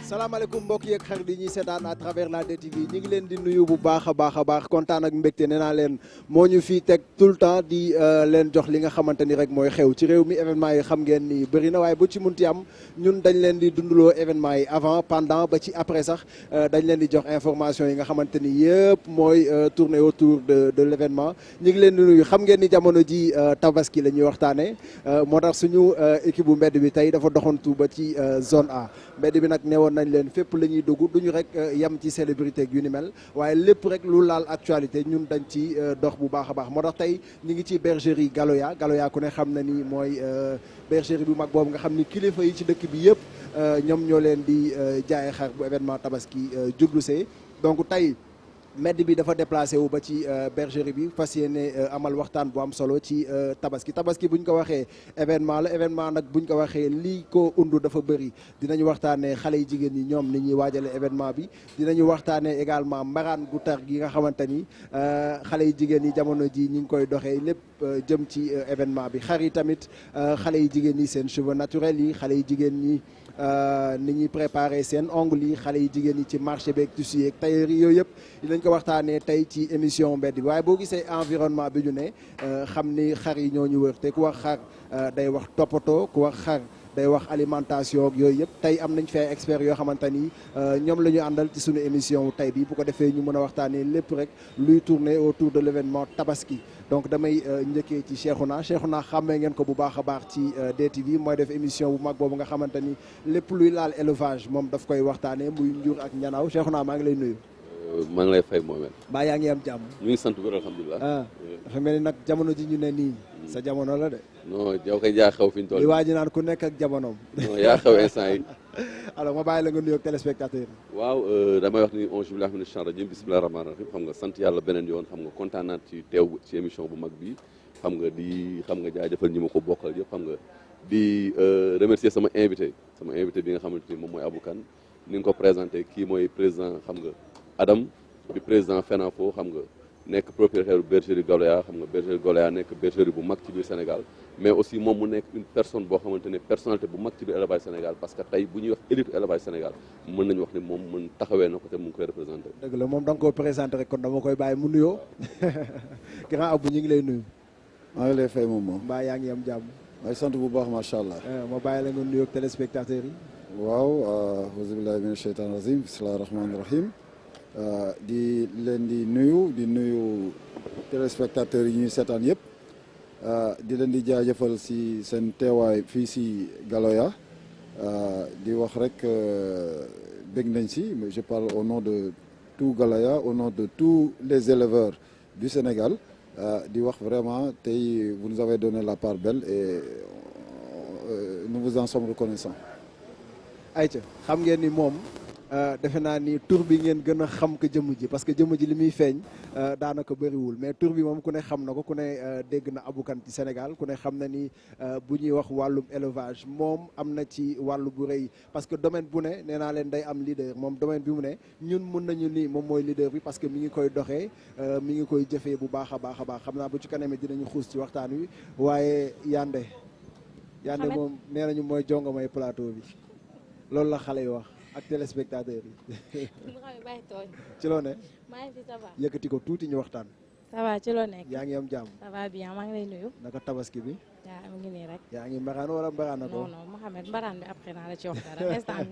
salaamaaleykum mbokk yeeg xarit yi ñuy seetaan à travers la DTV ñu ngi leen di nuyu bu baax a baax kontaan ak mbégte nee naa leen moo ñu fii teg tout le temps di leen jox li nga xamante ni rek mooy xew ci réew mi événement yi xam ngeen ni bëri na waaye bu ci munti am ñun dañ leen di dundaloo événement yi avant pendant ba ci après sax dañ leen di jox information yi nga xamante ni yëpp mooy tourner autour de l' événement ñu ngi leen di nuyu xam ngeen ni jamono ji tabaski la ñuy waxtaanee moo tax suñu équipe bu mbedd bi tey dafa doxantu ba ci zone A mbedd bi nag newoon nañ leen fépp la ñuy dugg duñu rek yem ci célébrité yu ni mel waaye lépp rek lu laal actualité ñun dañ ci dox bu baax a baax moo tax tey ñu ngi ci bergerie Galoya ku ne xam na ni mooy bergerie bu mag boobu nga xam ni kilifa yi ci dëkk bi yëpp ñoom ñoo leen di jaaye xar bu événement tabaski jublu see donc tey mbedd bi dafa déplacé wu ba ci bergerie bi fas yéene amal waxtaan bu am solo ci tabaski buñ ko waxee événement la événement nag buñ ko waxee lii ko undu dafa bëri dinañu waxtaanee xale yi jigéen ñi ñoom ni ñuy waajale événement bi dinañu waxtaanee également mbaraan gu tar gi nga xamante ni xale yi jigéen ñi jamono ji ñi ngi koy doxee lépp jëm ci événement bi xar yi tamit xale yi jigéen ñi seen cheveux naturels yi xale yi jigéen ñi ni ñuy préparé seen ongle yi xale yi jigéen ñi ci marché beeg tissu yeeg tailleur yi yooyu yëpp dinañ ko waxtaanee tey ci émission mbedd bi waaye boo gisee environnement bi ñu ne xam ni xar yi ñoo ñu wër te ku wax xar day wax toppatoo ku wax xar day wax alimentation ak yooyu yëpp tey am nañ fee experts yoo xamante ni ñoom la ñu àndal ci suñu émission tey bi bu ko defee ñu mën a waxtaanee lépp rek luy tourner autour de l' événement tabaski donc damay njëkkee ci Cheikhouna xàmmee ngeen ko bu baax a baax ci DTV mooy def émission bu mag boobu nga xamante ni lépp luy laal élevage moom daf koy waxtaanee muy njur ak ñanaaw Cheikhouna maa ngi lay nuyu. maa ngi lay fay Mohamed. mbaa yaa ngi am jàmm. ñu ngi sant bu wér alhamdulilah. dafa mel ni nag jamono ji ñu ne nii. sa jamono la de. non yow kay yaa xew fi ñu toll. li waa ji naan ku nekk ak jamonoom. non yaa xew instant yi. alors ma bàyyi la nga nuyoog téléspectateur yi. waaw damay wax ni auzu billaahi mina shaytaani rajiim bismillaahi rahmaani rahiim xam nga sant yàlla beneen yoon xam nga kontaan naa ci teew ci émission bu mag bi xam nga jaajëfal ñi ma ko bokkal yëpp xam nga di remercier sama invité bi nga xamante ni moom mooy Abou Kane ni nga ko présenté kii mooy président xam nga Adam di président FENAFO xam nga nekk propriétaire bergerie Galoya xam nga bergerie Galoya nekk bergerie bu mag ci biir Sénégal mais aussi moom mu nekk une personne boo xamante ne personnalité bu mag ci biir élevage Sénégal parce que tey bu ñuy wax élite élevage Sénégal mën nañu wax ne moom mën taxawee na ko te mu ngi koy représenté. dëgg la moom da nga koy présenté rek kon dama koy bàyyi mu nuyoo grand Abou ñu ngi lay nuyu. maa ngi lay fay moom. mbaa yaa ngi am jàmm. may sant bu baax macha allah. ma bàyyi la nga nuyoog téléspectateurs yi. waaw auzu billaahi mina shaytaani rajiim bismillaahi rahmaani rahiim di leen di nuyu téléspectateurs yi ñuy seetaan yëpp di leen di jaajëfal si seen teewaay fii si Galoya di wax rek bég nañ si je parle au nom de tout Galoya au nom de tous les éleveurs du Sénégal di wax vraiment tey vous nous avez donné la part belle et nous vous en sommes reconnaissants. ayca xam ngeen ni moom defe naa ni tur bi ngeen gën a xam ko jëmm ji parce que jëmm ji li muy feeñ daanaka bëriwul mais tur bi moom ku ne xam na ko ku ne dégg na Abou Kane ci Sénégal ku ne xam na ni bu ñuy wax wàllum élevage moom am na ci wàllu bu rëy parce que domaine bu ne nee naa leen day am leader moom domaine bi mu ne ñun mun nañu ni moom mooy leader bi parce que mi ngi koy doxee mi ngi koy jëfee bu baax a baax xam naa bu ci kanamee dinañu xuus ci waxtaan wi waaye Yandé moom nee nañu mooy jongo may plateau bi loolu la xale yi wax ak téléspectateurs yi. ci loo ne. maa ngi fi ça va. yëkkati ko tuuti ñu waxtaan. ça va ci loo nekk. yaa ngi am jàmm. ça va bien maa ngi lay nuyu. naka tabaski bi. yaa mu ngi nii rek. yaa ngi mbaraan wala mbaraan na ko. non Mouhamed mbaraan bi après naa la ci wax dara instant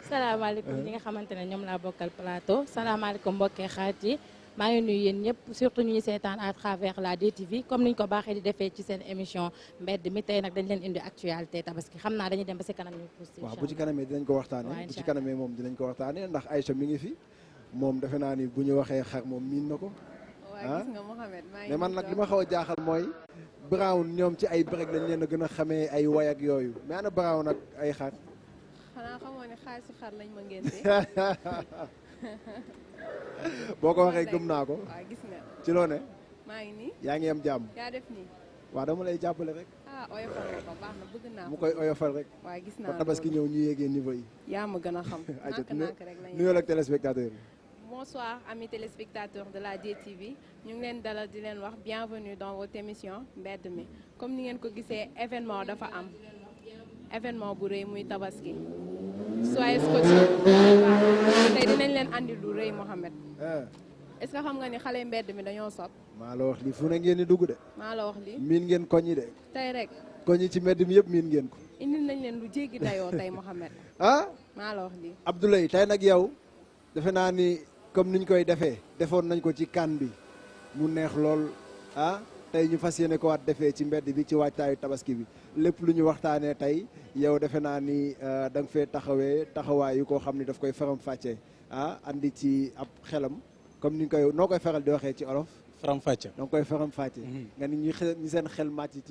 salaamaaleykum ñi nga xamante ne ñoom laa bokkal plateau salaamaaleykum mbokkee xarit yi. maa ngi nuyu yéen ñëpp surtout ñu ñuy seetaan à travers la DTV comme niñ ko baaxee di defee ci seen émission mbedd mi tey nag dañ leen indi actualité tabaski xam naa dañuy dem ba si kanam ñu pousse. waaw bu ci kanamee dinañ ko waxtaanee bu ci kanamee moom dinañ ko waxtaanee ndax Aïcha mi ngi fi moom defe naa ni bu ñu waxee xar moom miin na ko. waaw gis nga Mouhamed maa ngi mais man nag li ma xaw a jaaxal mooy Brown ñoom ci ay break lañ leen a gën a xamee ay way ak yooyu mais ana Brown nag ay xar. xanaa xamoo ne xaalisu xar lañ ma ngénte. boo ko waxee gëm naa ko. waaw gis nga. ci loo ne. maa ngi nii. yaa ngi am jàmm. yaa def nii. waaw dama lay jàppale rek. oyofal nga ko baax na bëgg naa ko. mu koy oyofal rek. waaw gis naa ko tabaski ñëw ñu yéegee niveau yi. yaa ma gën a xam. nànk rek la nuyoo ak téléspectateur yi. bonsoir amis téléspectateurs de la DTV ñu ngi leen dalal di leen wax bienvenue dans votre émission mbedd mi comme ni ngeen ko gisee événement dafa am. événement bu rëy muy tabaski soyez scotchés waaw tey dinañ leen andi lu rëy Mohamed est-ce que xam nga ni xale mbedd mi dañoo sot maa la wax lii fu ne ngeen di dugg de. maa la wax lii miin ngeen koñ yi de. tey rek koñ yi ci mbedd mi yëpp miin ngeen ko. indil nañ leen lu jéggi dayoo tey Mohamed ah maa la wax lii Abdoulaye tey nag yow defe naa ni comme niñ koy defee defoon nañ ko ci kan bi mu neex lool ah tey ñu fas yéene ko waat defee ci mbedd bi ci waajtaayu tabaski bi lépp lu ñu waxtaanee tey yow defe naa ni da nga fee taxawee taxawaayu koo xam ni daf koy faram fàccee ah andi ci ab xelam comme ni koy noo koy faral di waxee ci olof. faram fàcce. da nga koy faram fàcce. nga ni ñi seen xel màcc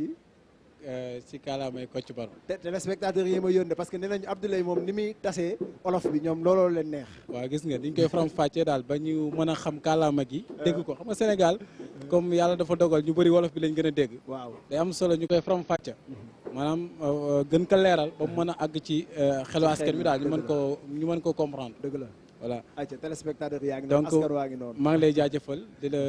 ci kàllaamay Kocc Barma. te téléspectateurs yi ma yónnee parce que nee nañu Abdoulaye moom ni muy tasee olof bi ñoom looloo leen neex. waaw gis nga diñ koy faram fàccee daal ba ñu mën a xam kàllaama gi. dégg ko xam nga Sénégal comme yàlla dafa dogal ñu bëri wolof bi lañ gën a dégg. waaw day am solo ñu koy faram fàcce. maanaam gën ko leeral ba mu mën a àgg ci xelu askan wi daal ñu mën koo comprendre. dëgg la. voilà ayca téléspectateur yaa ngi noonu askan waa ngi noonu maa ngi lay jaajëfal di la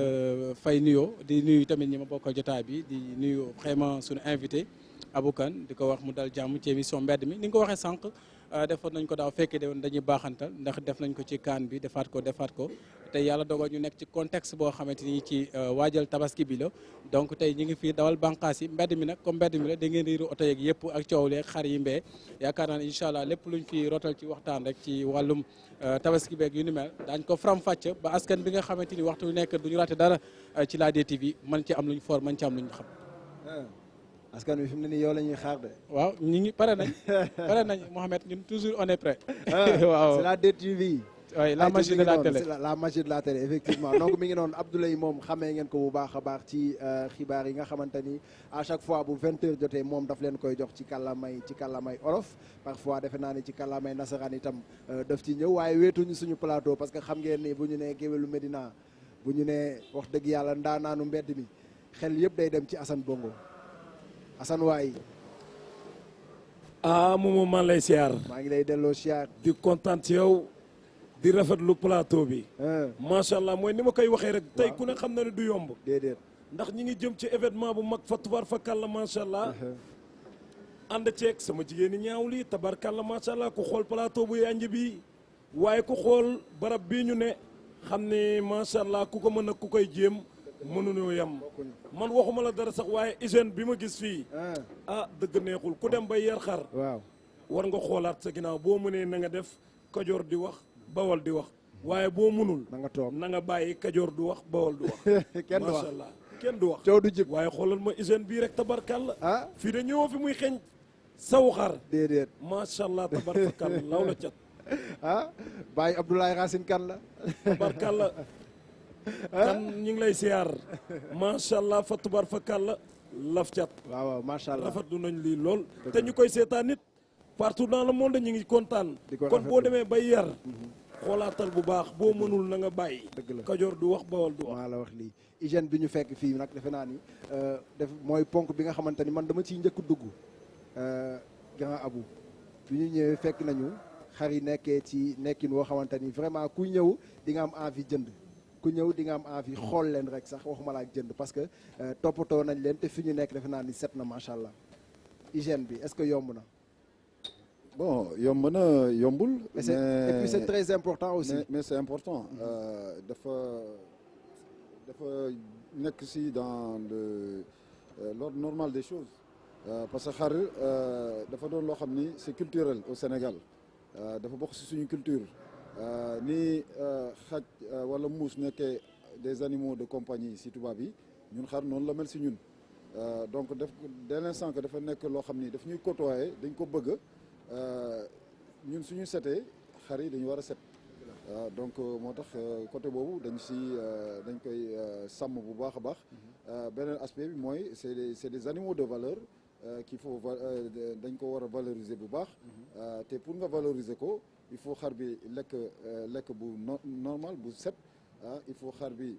fay nuyoo di nuyu tamit ñi ma bokkal jotaay bi di nuyu vraiment suñu invité Abou Kane di ko wax mu dal jàmm ci émission mbedd mi ni nga ko waxee sànq defoon nañ ko daaw fekkee de woon dañuy baaxantal ndax def nañ ko ci kaan bi defaat ko te yàlla dogal ñu nekk ci contexte boo xamante ni ci waajal tabaski bi la donc tey ñu ngi fii dawal bànqaas yi mbedd mi nag comme mbedd mi la da ngeen riiru oto yeeg yëpp ak coow leeg xar yi mbee yaakaar naa ne incha allah lépp luñ fi rotal ci waxtaan rek ci wàllum tabaski beeg yu ni mel daañ ko faram fàcc ba askan bi nga xamante ni waxtu nekk duñu raté dara ci la DTV mën ci am luñ for mën ci am luñ xam askan wi fi mu ne nii yow la ñuy xaar de. waaw ñu ngi pare nañ Mohamed ñun toujours on est prêt. waaw c'est la DTV. oui la magie de la télé la magie de la télé effectivement donc mi ngi noonu Abdoulaye moom xamee ngeen ko bu baax a baax ci xibaar yi nga xamante ni à chaque fois bu 20h jotee moom daf leen koy jox ci kàllaamay olof parfois defe naa ni ci kàllaamay nasaraan itam daf ci ñëw waaye weetuñu suñu plateau parce que xam ngeen ni bu ñu nee géwélu Médina bu ñu nee wax dëgg yàlla ndaanaanu mbedd mi xel yëpp day dem ci Assane Bongo Assane waay. moomu maa lay siyaar. maa ngi lay delloo siyaar. di kontaan ci yow. di rafetlu plateau bi. macha allah mooy ni ma koy waxee rek. tey ku ne xam na ne du yomb. déedéet. ndax ñi ngi jëm ci événement bu mag fa tubaar fa kàlla macha allah. ànd ceeg sama jigéen ñi ñaaw lii tabarkàlla macha allah ku xool plateau bu yanj bi waaye ku xool barab bii ñu ne xam ne macha allah ku ko mën a ku koy jéem. mënuñoo yem man waxuma la dara sax waaye hygiène bi ma gis fii dëgg neexul ku dem bay yar xar waaw war nga xoolaat sa ginnaaw boo mënee na nga def kajoor di wax bawal di wax waaye boo mënul na nga toog na nga bàyyi kajoor du wax bawal du wax kenn du wax macha allah kenn du wax coow du jib waaye xoolal ma hygiène bii rek tabarkàlla fii de ñëwoo fi muy xeeñ saw xar déedéet macha allah tabarkàlla law la cat Baye Abdoulaye Racine Kane la tabarkàlla kan ñu ngi lay siyaar macha allah fa tubar fa kàlla laf cat waaw macha allah rafetlu nañ lii lool te ñu koy seetaan nit partout dans le monde ñu ngi kontaan kon boo demee bay yar xoolaatal bu baax boo mënul na nga bàyyi kajoor du wax bawal du wax maa la wax lii hygiène bi ñu fekk fii nag defe naa ni mooy ponk bi nga xamante ni man dama ciy njëkk dugg grand Abou bi ñu ñëwee fekk nañu xar yi nekkee ci nekkin woo xamante ni vraiment ku ñëw di nga am envie jënd ku ñëw di nga am envie xool leen rek sax waxuma la ak jënd parce que toppatoo nañ leen te fi ñu nekk defe naa ni set na macha allah hygiène bi est-ce que yomb na. bon yomb na yombul. et puis c'est très important aussi. mais c'est important. dafa nekk si dans l'ordre normal des choses. parce que xar dafa doon loo xam ni c'est culturel au Sénégal dafa bokk si suñu culture. ni xaj wala muus nekkee des animaux de compagnie si tubaab yi ñun xar noonu la mel si ñun donc dès l'instant que dafa nekk loo xam ni daf ñuy côtoyer dañ ko bëgg ñun suñu setee xar yi dañu war a set donc moo tax côté boobu dañ koy sàmm bu baax a baax beneen aspect bi mooy c'est des animaux de valeur qu'il faut dañ ko war a valoriser bu baax te pour nga valoriser ko il faut xar bi lekk bu normal bu set il faut xar bi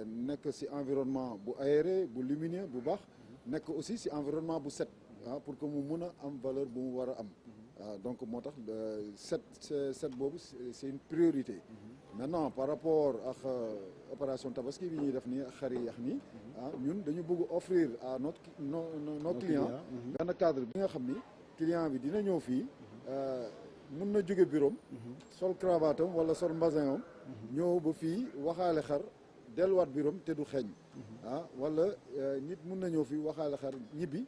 nekk ci environnement bu aéré bu lumineux bu baax nekk aussi ci environnement bu set pour que mu mun a am valeur bu mu war a am donc moo tax set boobu c'est une priorité maintenant par rapport ak opération tabaski bi ñuy def nii ak xar yi yax nii ñun dañu bëgg offrir à nos clients benn cadre bi nga xam ni client bi dina ñëw fii mun na jóge bureau sol cravate am wala sol mbasin am ñëw ba fii waxaale xar delluwaat bureau am te du xeeñ wala nit mun na ñëw fii waxaale xar ñibbi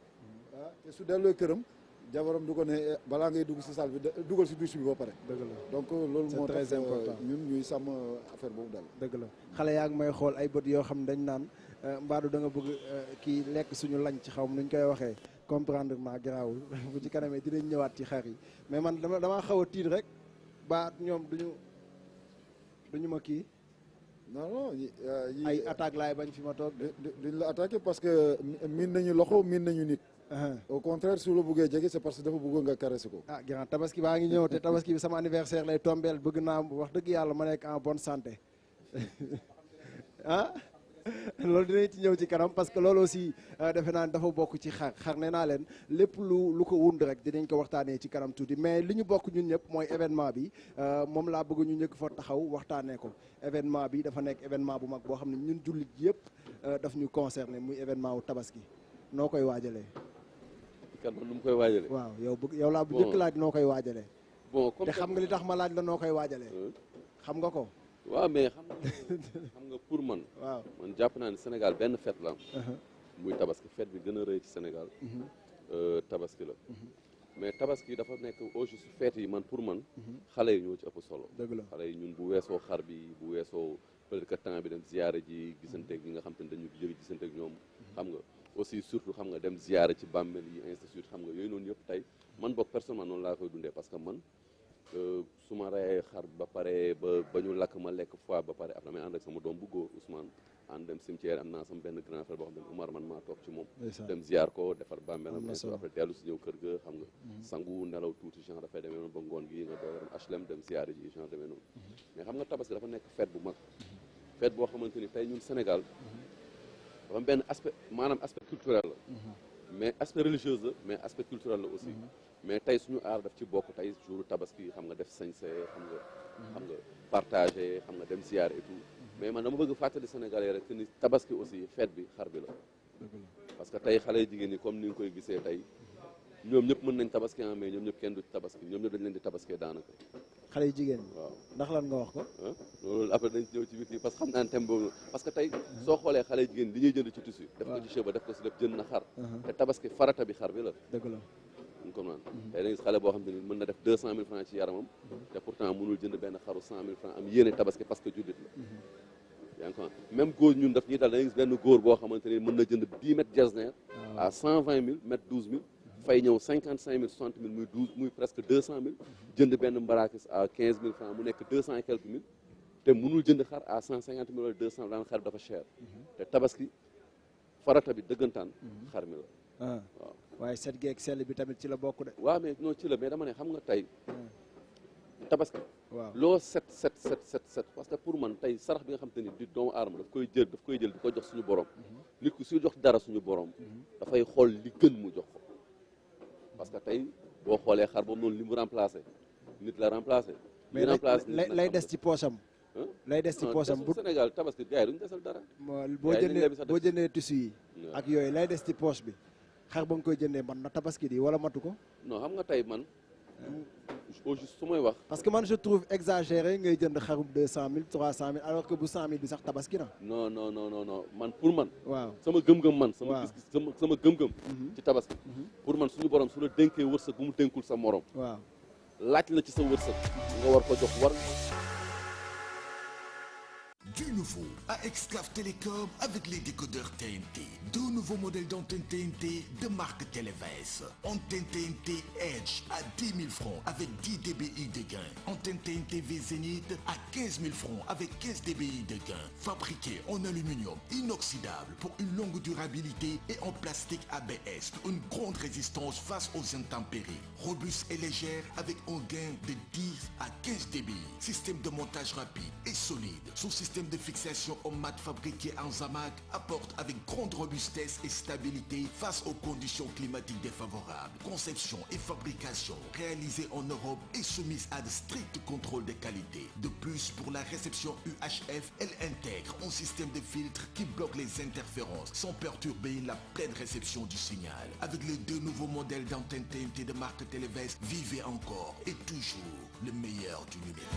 te su delloo këram jabaram du ko ne balaa ngay dugg si salle bi dugal si douche bi ba pare. dëgg la donc loolu moo tax ñun ñuy sàmm affaire boobu daal. dëgg la xale yaa ngi may xool ay bët yoo xam ne dañ naan mbaadu da nga bëgg kii lekk suñu lañ ci xaw ma nuñ koy waxee comprendre ma garaawul bu ci kanamee dinañ ñëwaat ci xar yi mais man damaa xaw a tiit rek ba ñoom duñu ma kii. non non ay attaque laay bañ fi ma toog. duñ la attaqué parce que miin nañu loxo miin nañu nit. au contraire su la bëggee jege c'est parce que dafa bëggoon nga caressé ko. ah grand tabaski baa ngi ñëw te tabaski bi sama anniversaire lay tombeel bëgg naa wax dëgg yàlla ma nekk en bonne santé loolu dinañ ci ñëw ci kanam parce que loolu aussi defe naa dafa bokk ci xar nee naa leen lépp lu ko wund rek dinañ ko waxtaanee ci kanam tuuti mais li ñu bokk ñun ñëpp mooy événement bi moom laa bëgg ñu ñëkk fa taxaw waxtaanee ko événement bi dafa nekk événement bu mag boo xam ne ñun jullit yëpp daf ñu concerné muy événement wu tabaski noo koy waajalee. kan man nu mu koy waajalee. waaw yow laa bu njëkk laaj noo koy waajalee. bon te xam nga li tax ma laaj la noo koy waajalee. xam nga ko. waaw mais xam nga pour man. waaw man jàpp naa ne Sénégal benn fête la am. muy tabaski fête bi gën a rëy ci Sénégal. tabaski la. mais tabaski dafa nekk au juste fête yi man pour man. xale yi ñoo ci ëpp solo. dëgg la xale yi ñun bu weesoo xar bi bu weesoo peut-être que temps bi dem ziyaare ji gisanteeg ñi nga xam te ne dañu jëri gisanteeg ñoom xam nga. aussi surtout xam nga dem ziyaare ci bàmmeel yi institut xam nga yooyu noonu yëpp tey man boog personnellement noonu laa koy dundee parce que man su ma reyee xar ba pare ba ñu lakk ma lekk fois ba pare après may ànd ak sama doom bu góor Ousmane ànd dem cimetière am naa sama benn grand frère boo xam ne Oumar man maa toog ci moom dem ziyaar ko defar bàmmeelam après dellu si ñëw kër ga xam nga sangu nelaw tuuti genre dafay demee noonu ba ngoon gi nga doog dem HLM dem ziyaare ji genre demee noonu mais xam nga tabaski dafa nekk fête bu mag fête boo xamante ni tey ñun Sénégal dafa am benn aspect maanaam aspect culturel la mais aspect religieux la mais aspect culturel la aussi mais tey suñu aar daf ci bokk tey jour tabaski xam nga def sañse xam nga partagé xam nga dem ziar et tout mais man dama bëgg fàttali Sénégalais rek que ni tabaski aussi fête bi xar bi la parce que tey xale jigéen ñi comme ni nga koy gisee tey ñoom ñëpp mën nañ tabaski mais ñoom ñëpp kenn du tabaski ñoom ñëpp dañ leen di tabaskee daanaka xale yu jigéen ñi waaw ndax lan nga wax ko loolu après dañ ñëw ci biir yi parce que xam naa ne thème boobu parce que tey soo xoolee xale jigéen li ñuy jënd ci tissu def ko ci cheveux def ko si lépp jënd na xar te tabaski farata bi xar bi la dëgg la ñu ko naan tey da nga gis xale boo xam te ni mën na def 200 000 francs ci yaramam te pourtant mënul jënd benn xaru 100 000 francs am yéene tabaski parce que jullit la yaa ngi ko même góor ñun daf ñuy dal da nga gis benn góor boo xamante ni mën na jënd 10 mètres jasner à 120 000 mètres 12 000 fay ñëw 55 000 60 000 muy presque 200 000 jënd benn mbarakis à 15 000 francs mu nekk 200 et quelques mille te mënul jënd xar à 150 000 wala 200 daan xar dafa cher te tabaski farata bi dëggantaan xar mi la waaw waaye set geeg sell bi tamit ci la bokk de waaw mais non ci la mais dama ne xam nga tey tabaski waaw loo set parce que pour man tey sarax bi nga xam te ni di doomu aadama daf koy jël di ko jox suñu borom nit ku suy jox dara suñu borom dafay xool li gën mu jox ko parce que tey boo xoolee xar boobu noonu li mu remplacé nit la remplacé mais lay des ci poosam lay des ci poosam bu Sénégal tabaski gars yi duñu desal dara boo jëndee tissu yi ak yooyu lay des ci poche bi xar ba nga koy jëndee man na tabaski di wala matu ko non xam nga tey man au juste su may wax parce que man je trouve exagéré ngay jënd xarum 200 000 300 000 alors que bu 100 000 bi sax tabaski na non man pour man waaw sama gëm-gëm man sama gis-gis sama gëm-gëm ci tabaski pour man suñu borom su la dénkee wërsëg bu mu dénkul sa morom waaw laaj la ci sa wërsëg nga war ko jox war Du nouveau à Exclave Télécom avec les décodeurs TNT. Deux nouveaux modèles d'antenne TNT de marque Televes. Antenne TNT Edge à 10 000 francs avec 10 dBi de gain. Antenne TNT V Zénith à 15 000 francs avec 15 dBi de gain. Fabriqué en aluminium inoxydable pour une longue durabilité et en plastique ABS. Une grande résistance face aux intempéries. Robuste et légère avec un gain de 10 à 15 dBi. Système de montage rapide et solide. Sous système de fixation fixation au mat fabriqué en Zamac apporte avec grande robustesse et stabilité face aux conditions climatiques défavorables. Conception et fabrication réalisées en Europe et soumises à de stricts contrôles de qualité. De plus, pour la réception UHF, elle intègre un système de filtre qui bloque les interférences sans perturber la pleine réception du signal. Avec les 2 nouveaux modèles d'antenne TNT de marque Televest, vivez encore et toujours le meilleur du numérique.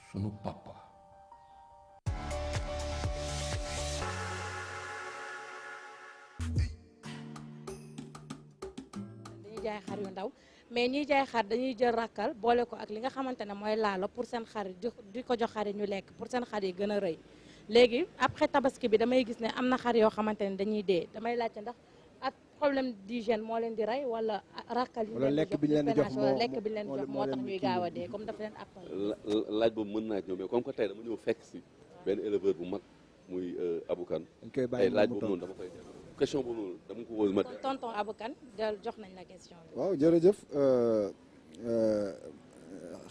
Sunu papa. dañuy jaay xar yu ndaw mais ñiy jaay xar dañuy jël rakkal boole ko ak li nga xamante ne mooy laalo pour seen xar di ko jox xar yi ñu lekk pour seen xar yi gën a rëy léegi après tabaski bi damay gis ne am na xar yoo xamante ne dañuy dee damay laajte ndax ak problème d'hygiène moo leen di rey wala rakkal yi wala lekk bi ñu leen di jox wala lekk bi ñu leen di jox moo tax ñuy gaaw a dee comme dafa leen appal laaj boobu mën naa ñëw mais comme que tey dama ñëw fekk si benn éleveur bu mag muy Aboukan dañ koy bàyyi laaj boobu noonu dama koy question boobu noonu dama ko wóor ma tonton Aboukan del jox nañ la question bi. waaw jërëjëf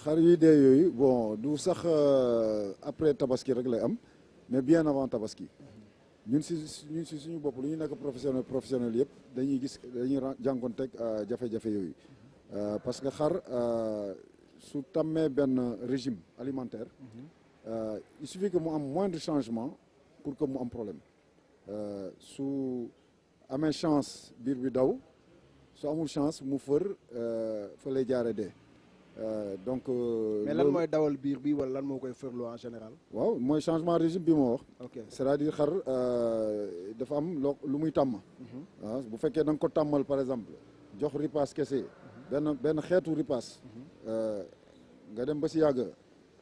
xar yuy dee yooyu bon du sax après tabaski rek lay am mais bien avant tabaski ñun si suñu bopp lu ñu nekk professionnel yëpp dañuy gis dañuy jànkoonteeg jafe-jafe yooyu parce que xar su tàmmee benn régime alimentaire il suffit que mu am moindre changement pour que mu am problème su amee chance biir bi daw su amul chance mu fër fa lay jaare dee donc mais lan mooy dawal biir bi wala lan moo koy fërloo en général. waaw mooy changement régime bi moo wax. ok c'est-à-dire xar dafa am lu muy tàmm. waaw bu fekkee da nga ko tàmmal par exemple jox ripaas kese benn xeetu ripaas nga dem ba si yàgg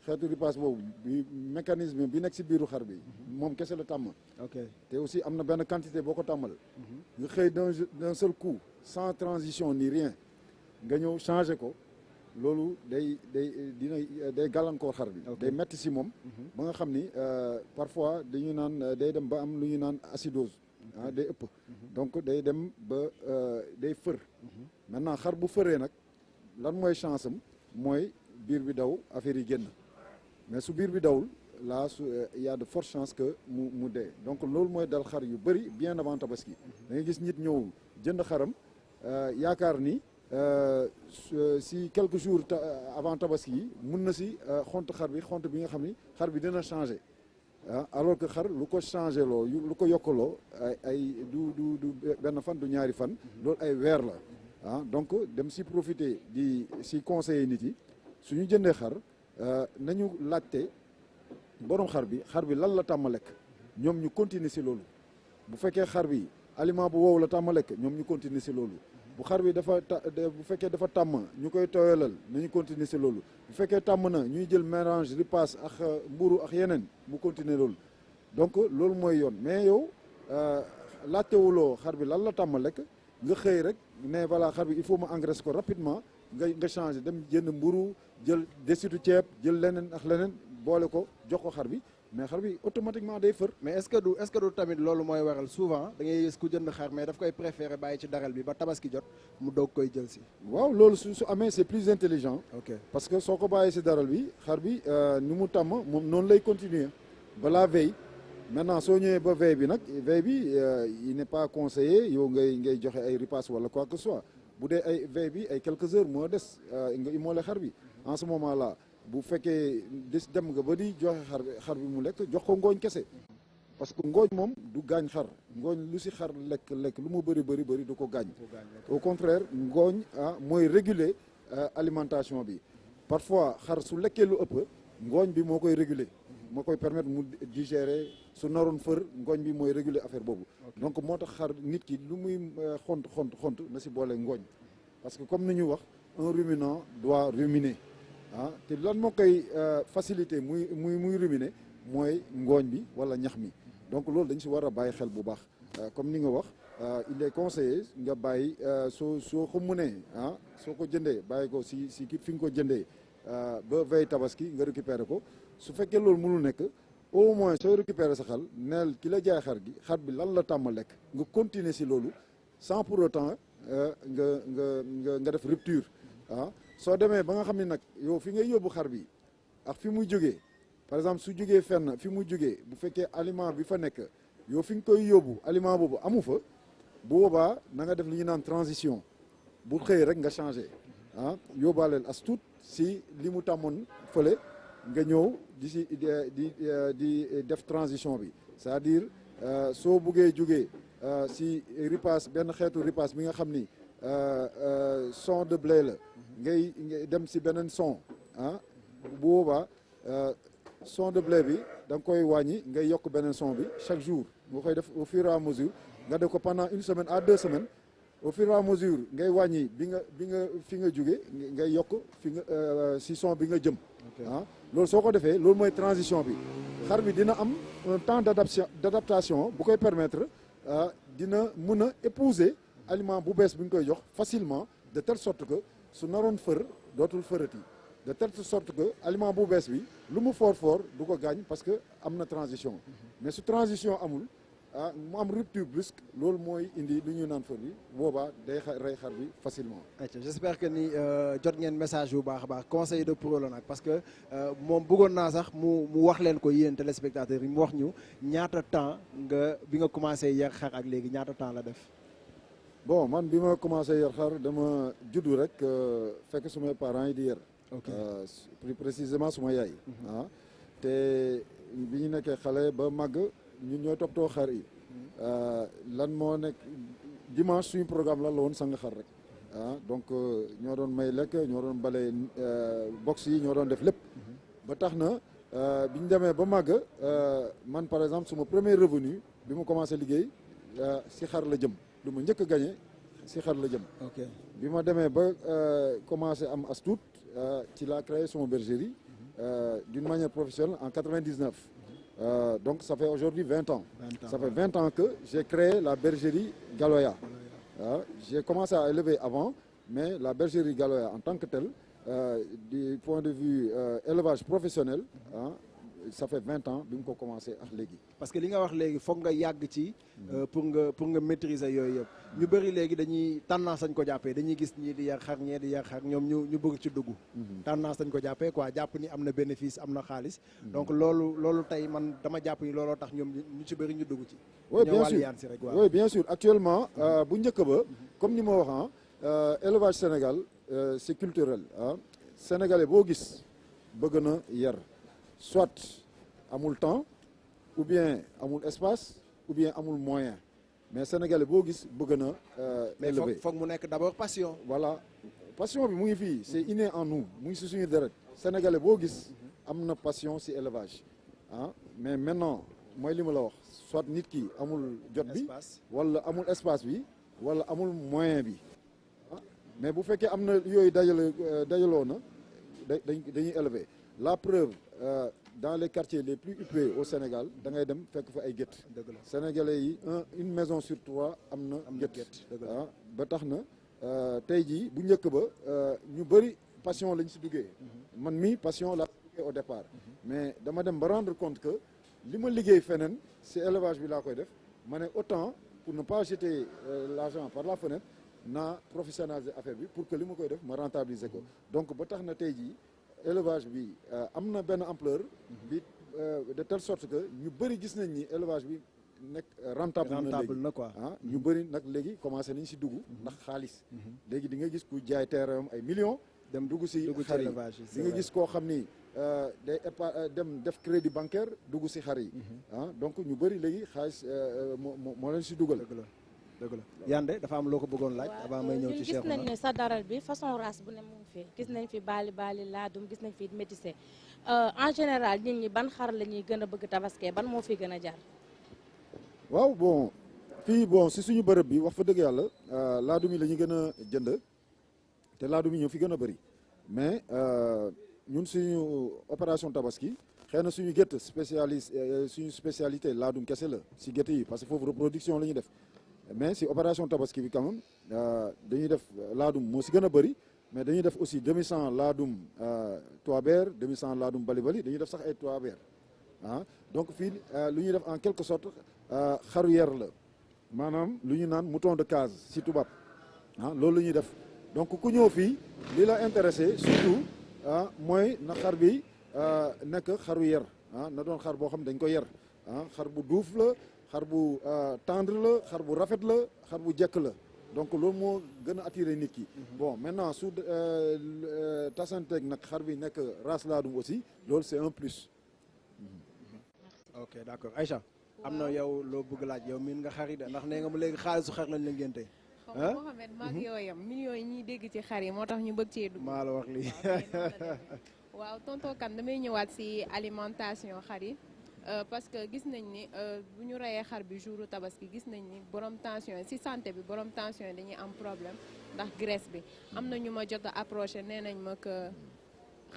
xeetu ripaas boobu bi mécanisme bi nekk si biiru xar bi moom kese la tàmm. ok te aussi am na benn quantité boo ko tàmmal. nga xëy d'un seul coup sans transition ni rien nga ñëw changer ko. loolu day gàllankoor xar bi. day metti si moom. ba nga xam ni parfois dañuy naan day dem ba am lu ñuy naan acidose. day ëpp. donc day dem ba day fër. maintenant xar bu fëree nag lan mooy chance am mooy biir bi daw affaire yi génn mais su biir bi dawul là y a de fortes chances que mu dee donc loolu mooy dal xar yu bëri bien avant tabaski. da ngay gis nit ñëw jënd xaram yaakaar ni. si quelques jours avant tabaski yi mun na si xont xar bi nga xam ni xar bi dina changé alors que xar lu ko changé loo lu ko yokkaloo ay du benn fan du ñaari fan loolu ay weer la donc dem si profiter di si conseiller nit yi suñu jëndee xar nañu laajte borom xar bi lan la tàmm lekk ñoom ñu continuer si loolu bu fekkee xar bi aliment bu wow la tàmm lekk ñoom ñu continuer si loolu bu xar bi bu fekkee dafa tàmm ñu koy tooyalal nañu continuer si loolu bu fekkee tàmm na ñuy jël mélange ripaas ak mburu ak yeneen mu continuer loolu donc loolu mooy yoon mais yow laajtewuloo xar bi lan la tàmm lekk nga xëy rek ne voilà xar bi il faut ma engraisse ko rapidement nga changer dem jënd mburu jël desitu ceeb jël leneen ak leneen boole ko jox ko xar bi mais xar bi automatiquement day fër. mais est-ce que du tamit loolu mooy waral souvent da ngay gis ku jënd xar mais daf koy préférer bàyyi ci daral bi ba tabaski jot mu doog koy jël si. waaw loolu su amee c'est plus intelligent. ok parce que soo ko bàyyee si daral bi xar bi ni mu tàmm moom noonu lay continuer balaa veille maintenant soo ñëwee ba veille bi nag veille bi il n'est pas conseillé yow ngay joxe ay ripaas wala quoi que ce soit bu dee ay veille bi ay quelques heures moo des nga immolé xar bi en ce moment là. bu fekkee dem nga ba di joxe xar bi mu lekk jox ko ngooñ kese parce que ngooñ moom du gaañ xar ngooñ lu si xar lekk lu mu bëri du ko gaañ au contraire ngooñ mooy réguler alimentation bi parfois xar su lekkee lu ëpp ngooñ bi moo koy réguler moo koy permettre mu digérer su naroon fër ngooñ bi mooy réguler affaire boobu donc moo tax xar nit ki lu muy xont na si boole ngooñ parce que comme ni ñu wax un ruminant doit ruminer te lan moo koy faciliter muy ruminer mooy ngooñ bi wala ñax mi donc loolu dañ si war a bàyyi xel bu baax comme ni nga wax il est conseillé nga bàyyi soo ko mënee soo ko jëndee bàyyi ko si fi nga ko jëndee ba veille tabaski nga récupérer ko su fekkee loolu mënul nekk au moins sooy récupérer sa xar neel ki la jaay xar bi lan la tàmm lekk nga continuer si loolu sans pour autant nga def rupture ah soo demee ba nga xam ne nag yow fi ngay yóbbu xar bi ak fi muy jógee par exemple su jógee fenn fi muy jógee bu fekkee aliment bi fa nekk yow fi nga koy yóbbu aliment boobu amu fa bu boobaa na nga def li ñu naan transition bu xëy rek nga changé ah yóbbaaleel as tuut si li mu tàmmoon fële nga ñëw di def transition bi c'est-à-dire soo buggee jógee si ripaas benn xeetu ripaas bi nga xam ni son de blé la ngay dem si beneen son ah bu boobaa son de blé bi da nga koy wàññi ngay yokk beneen son bi chaque jour nga koy def au fur et à mesure nga def ko pendant 1 semaine à 2 semaines au fur et à mesure ngay wàññi fi nga jóge ngay yokk fi nga si son bi nga jëm ah loolu soo ko defee loolu mooy transition bi xar bi dina am un temps d'adaptation bu koy permettre dina mën a épouser aliment bu bees bi nga koy jox facilement de telle sorte que su naroon fër dootul fërati de telle sorte que aliment bu bees bi lu mu fort du ko gaañ parce que am na transition mais su transition amul mu am rupture brusque loolu mooy indi lu ñuy naan fër bi boobaa day rey xar bi facilement. j'espère que ni jot ngeen message bu baax a baax conseil de pro la nag parce que moom bëggoon naa sax mu wax leen ko yéen téléspectateurs yi mu wax ñu ñaata temps bi nga commencé yar xar ak léegi ñaata temps la def. bon man bi ma commencé yar xar dama juddu rek fekk sumay parents yi di yar. plus précisément suma yaay. te bi ñu nekkee xale ba màgg ñun ñooy toppatoo xar yi. lan moo nekk dimanche suñu programme lan la woon sang xar rek. donc ñoo doon may lekk ñoo doon bale box yi ñoo doon def lépp. ba tax na bi ñu demee ba màgg man par exemple suma premier revenu bi mu commencé liggéey si xar la jëm. lu ma njëkk a gagné si xar la jëm. bi ma demee ba commencé am as tuut ci la créé son bergerie d'une manière professionnelle en 99. Donc ça fait aujourd'hui 20 ans. Ça fait 20 ans que j'ai créé la bergerie Galoya. J'ai commencé à élever avant, mais la bergerie Galoya en tant que telle, du point de vue élevage professionnel, ça fait 20 ans bi mu ko commencé ak léegi. parce que li nga wax léegi foog nga yàgg ci pour nga maîtriser yooyu yëpp ñu bëri léegi dañuy tendance lañ ko jàppee dañuy gis ñii di yar xar ñee di yar xar ñoom ñu bëgg ci dugg. tendance lañ ko jàppee quoi jàpp ni am na bénéfice am na xaalis. donc loolu tey man dama jàpp ni looloo tax ñoom ñu ci bëri ñu dugg ci. oui bien sûr oui bien sûr actuellement bu njëkk ba comme ni ma wax élevage Sénégal c'est culturel sénégalais boo gis bëgg na yar. Soit amul temps ou bien amul espace ou bien amul moyen mais sénégalais boo gis bëgg na élever. mais foog mu nekk d'abord passion. voilà passion bi mu ngi fii c'est inné en nous mu ngi si suñu deret sénégalais boo gis am na passion si élevage mais maintenant mooy li ma la wax soit nit ki amul jot bi wala amul espace bi wala amul moyen bi mais bu fekkee am na yooyu dajaloo na dañuy élever. La preuve dans les quartiers les plus huppés au Sénégal da ngay dem fekk fa ay gétt. Sénégalais yi une maison sur 3 am na gétt. ba tax na tey jii bu njëkk ba ñu bëri passion lañ si duggee. man mi passion la duggee au départ. mais dama dem ba rendre compte que li ma liggéey feneen si élevage bi laa koy def ma ne autant pour ne pas jeter l'argent par la fenêtre naa professionnaliser affaire bi pour que li ma koy def ma rentabiliser ko donc ba tax na tey jii. élevage bi am na benn ampleur bi de telle sorte que ñu bëri gis nañ ni élevage bi nekk rentable na quoi ñu bëri nag léegi commencé nañ si dugg ndax xaalis léegi di nga gis ku jaay terrain am ay millions dem dugg si xar yi di nga gis koo xam ni day dem def crédit bancaire dugg si xar yi donc ñu bëri léegi xaalis moo leen si dugal dëgg la Yandé dafa am loo ko bëggoon laaj. avant may ñëw ci Cheikh gis nañ ne sa daral bi façon race bu ne mu ngi fi gis nañ fi baali laadum gis nañ fi métissé en général nit ñi ban xar la ñuy gën a bëgg tabaskee ban moo fi gën a jar. waaw bon fii bon si suñu bërëb bi wax fa dëgg yàlla laadum yi la ñuy gën a jënd te laadum yi ñoo fi gën a bëri mais ñun suñu opération tabaski xëy na suñu gétt suñu spécialité laadum kese la si gétt yi parce que foofu reproduction la ñuy def. mais si opération tabaski bi quand même dañuy def laadum moo si gën a bëri mais dañuy def aussi demi-sang laadum Touabert demi-sang laadum Bali dañuy def sax ay Touabert donc fii lu ñuy def en quelque sorte xaru yer la maanaam lu ñu naan mouton de case si tubaab ah loolu la ñuy def donc ku ñëw fii li la intéressé surtout mooy na xar bi nekk xaru yar na doon xar boo xam dañ ko yar xar bu duuf la xar bu tendre la xar bu rafet la xar bu jekk la donc loolu moo gën a attiré nit ki bon maintenant su tasanteeg nag xar bi nekk race laadum aussi loolu c'est un plus. ok d'accord Aïcha am na yow loo bëgg laaj yow miin nga xar yi de ndax nee nga mu léegi xaalisu xar lañ la ngénte ah Mohamed maag yooyam millions yi ñuy dégg ci xar yi moo tax ñu bëgg cee dugg. maa la wax lii. waaw tonton Kane damay ñëwaat ci alimentation xar yi parce que gis nañ ni bu ñu reyee xar bi jouru tabaski gis nañ ni borom tension yi ci santé bi borom tension yi dañuy am problème ndax graisse bi am na ñu ma jot a approché nee nañ ma que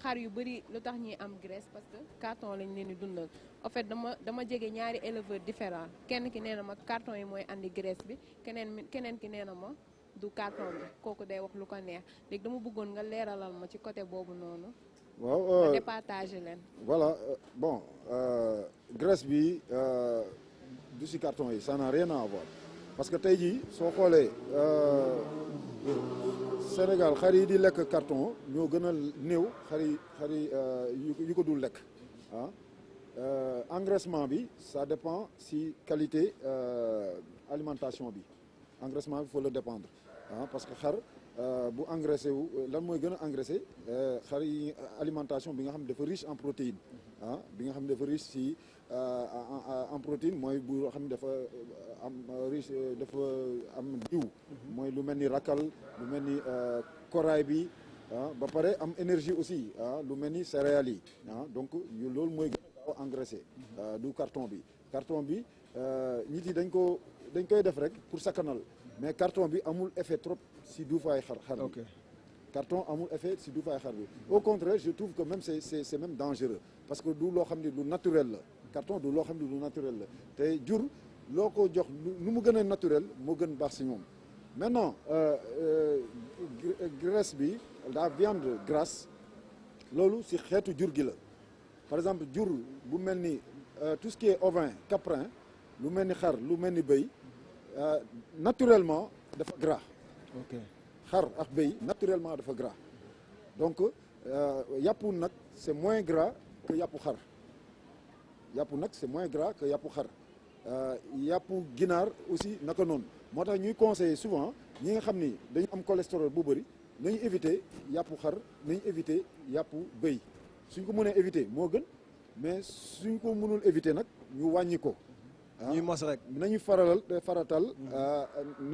xar yu bëri lu tax ñuy am graisse parce que carton lañ leen di dundal en fait dama jege ñaari éleveurs différents kenn ki nee na ma carton yi mooy andi graisse bi keneen ki nee na ma du carton bi kooku day wax lu ko neex léegi dama bëggoon nga leeralal ma ci côté boobu noonu. waaw nga départager leen. voilà bon graisse bi du ci carton yi ça n'a rien à voir parce que tey jii soo xoolee Sénégal xar yi di lekk carton ñoo gën a néew xar yi yu ko dul lekk engraissement bi ça dépend ci qualité alimentation bi engraissement bi faut le dépendre parce que xar bu engraissé wu lan mooy gën a engraissé xar yi alimentation bi nga xam ne dafa riche en protéines bi nga xam ne dafa riche ci en protéine mooy bu xam ne dafa am riche dafa am diw mooy lu mel ni rakal lu mel ni corail bi ba pare am énergie aussi lu mel ni céréales yi donc loolu mooy gën a gaaw engraissé du carton bi nit yi dañ koy def rek pour sakkanal mais carton bi amul effet trop si duufaay xar bi carton amul effet si duufaay xar bi au contraire je trouve que même c'est même dangereux parce que du loo xam ne lu naturel la carton du loo xam ne lu naturel la te jur loo ko jox nu mu gën a naturel moo gën baax si ñoom maintenant graisse bi la viande grasse loolu si xeetu jur gi la par exemple jur bu mel ni tout ce qui est ovin caprin lu mel ni xar lu mel ni bëy naturellement dafa gras xar ak bëy naturellement dafa gras donc yàppu nag c'est moins gras que yàppu xar yàppu nag c'est moins gras que yàppu xar yàppu ginaar aussi naka noonu moo tax ñuy conseiller souvent ñi nga xam ni dañu am cholestérol bu bëri nañu éviter yàppu xar nañu éviter yàppu bëy suñ ko mënee éviter moo gën mais suñ ko mënul éviter nag ñu wàññi ko ñuy mos rek nañu faratal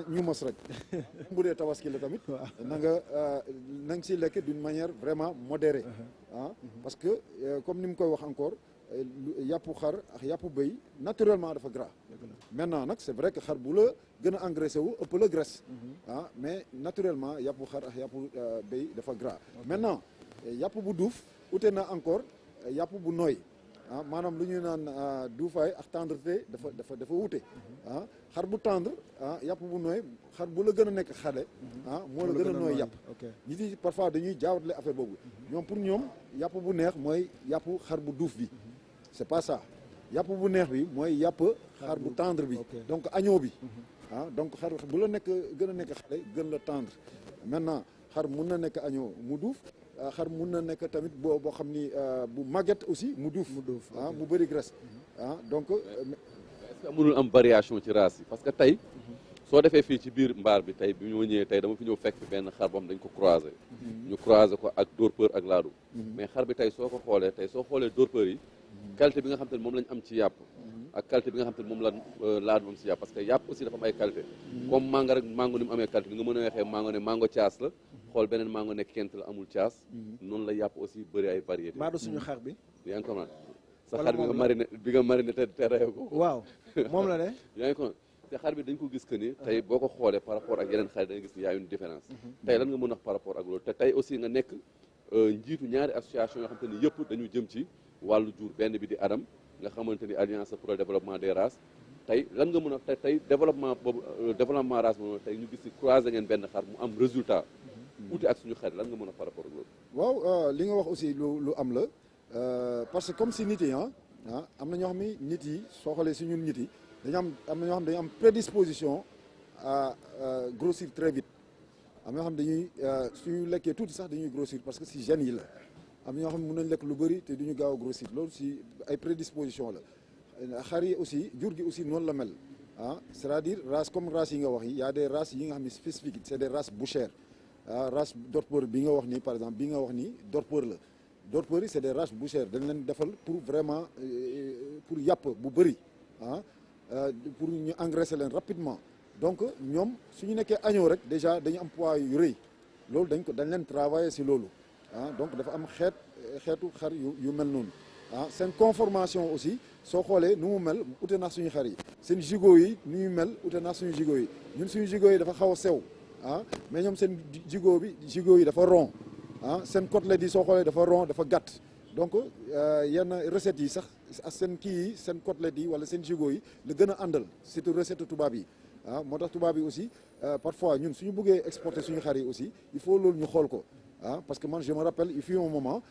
ñu mos rek bu dee tabaski la tamit na nga si lekk d'une manière vraiment modérée parce que comme ni mu koy wax encore yàppu xar ak yàppu bëy naturellement dafa gras maintenant nag c'est vrai que xar bu la gën a engraissé wu ëpp la graisse mais naturellement yàppu xar ak yàppu bëy dafa gras maintenant yàpp bu duuf ute na encore yàpp bu nooy maanaam lu ñuy naan duufaay ak tendreté dafa wute xar bu tendre yàpp bu nooy xar bu la gën a nekk xale moo la gën a nooy yàpp nit yi parfois dañuy jaawatle affaire boobu ñoom pour ñoom yàpp bu neex mooy yàpp xar bu duuf bi c'est pas ça yàpp bu neex bi mooy yàpp xar bu tendre bi donc agneau bi donc xar bu la nekk gën a nekk xale gën la tendre maintenant xar mun na nekk agneau mu duuf xar mun na nekk tamit boo xam ni bu màgget aussi mu duuf mu bëri graisse donc est-ce que mënul am variation ci race yi parce que tey soo defee fii ci biir mbaar bi tey bi ñoo ñëwee tey dama fi ñëw fekk fi benn xar boo xam dañ ko croisé ñu croisé ko ak dóorpeur ak laadu mais xar bi tey soo ko xoolee tey soo xoolee dóorpeur yi qualité bi nga xam te ne moom lañ am ci yàpp ak qualité bi nga xam te ne moom la laadu am ci yàpp parce que yàpp aussi dafa am ay qualité comme mango rek mango ni mu amee qualité bi nga mën a waxee mango ne mango caas la xool beneen mango nekk kent la amul caas noonu la yàpp aussi bëri ay variété maa du suñu xar bi yaa ngi comprendre sa xar bi nga mariné te reyoo ko waaw moom la de yaa ngi comprendre te xar bi dañ ko gis que ni tey boo ko xoolee par rapport ak yeneen xar da nga gis ni y a une différence tey lan nga mën a wax par rapport ak loolu te tey aussi nga nekk njiitu ñaari association yoo xamante ni yëpp dañu jëm ci wàllu jur benn bi di Adam nga xamante ni alliance pour le développement des races tey lan nga mën a tey développement boobu développement race boobu tey ñu gis ci croisé ngeen benn xar mu am résultat uti ak suñu xar lan nga mën a par rapport ak loolu waaw li nga wax aussi lu am la parce que comme si nit yi am na ñoo xam ni nit yi soo xoolee si ñun nit yi dañu am na ñoo xam dañu am prédisposition à grossir très vite am na ñoo xam dañuy suñu lekkee tuuti sax dañuy grossir parce que si gènes yi la am na ñoo xam ne mën nañ lekk lu bëri te duñu gaaw a grossir loolu si ay prédisposition la xar yi aussi jur gi aussi noonu la mel c'est-à-dire race comme race yi nga wax yi y a des races yi nga xam ne spécifiques c'est des races bouchères race dorpeur bi nga wax nii par exemple bi nga wax nii dorpeur la dorpeur yi c'est des races bouchères dañ leen defal pour vraiment pour yàpp bu bëri pour ñu engraisser leen rapidement donc ñoom su ñu nekkee agneau rek déjà dañu am poids yu rëy loolu dañ leen travailler si loolu donc dafa am xeetu xar yu mel noonu seen conformation aussi soo xoolee nu mu mel ute na suñu xar yi seen gigot yi nu ñu mel ute na suñu gigot yi ñun suñu gigot yi dafa xaw a sew mais ñoom seen gigot yi dafa rond seen côtelette yi soo xoolee dafa rond dafa gàtt donc yenn recettes yi sax seen kii yi seen côtelette yi wala seen gigot yi la gën a àndal surtout recette tubaab yi moo tax tubaab yi aussi parfois ñun suñu bëggee exporter suñu xar yi aussi il faut loolu ñu xool ko parce que man je me rappelle il fut un moment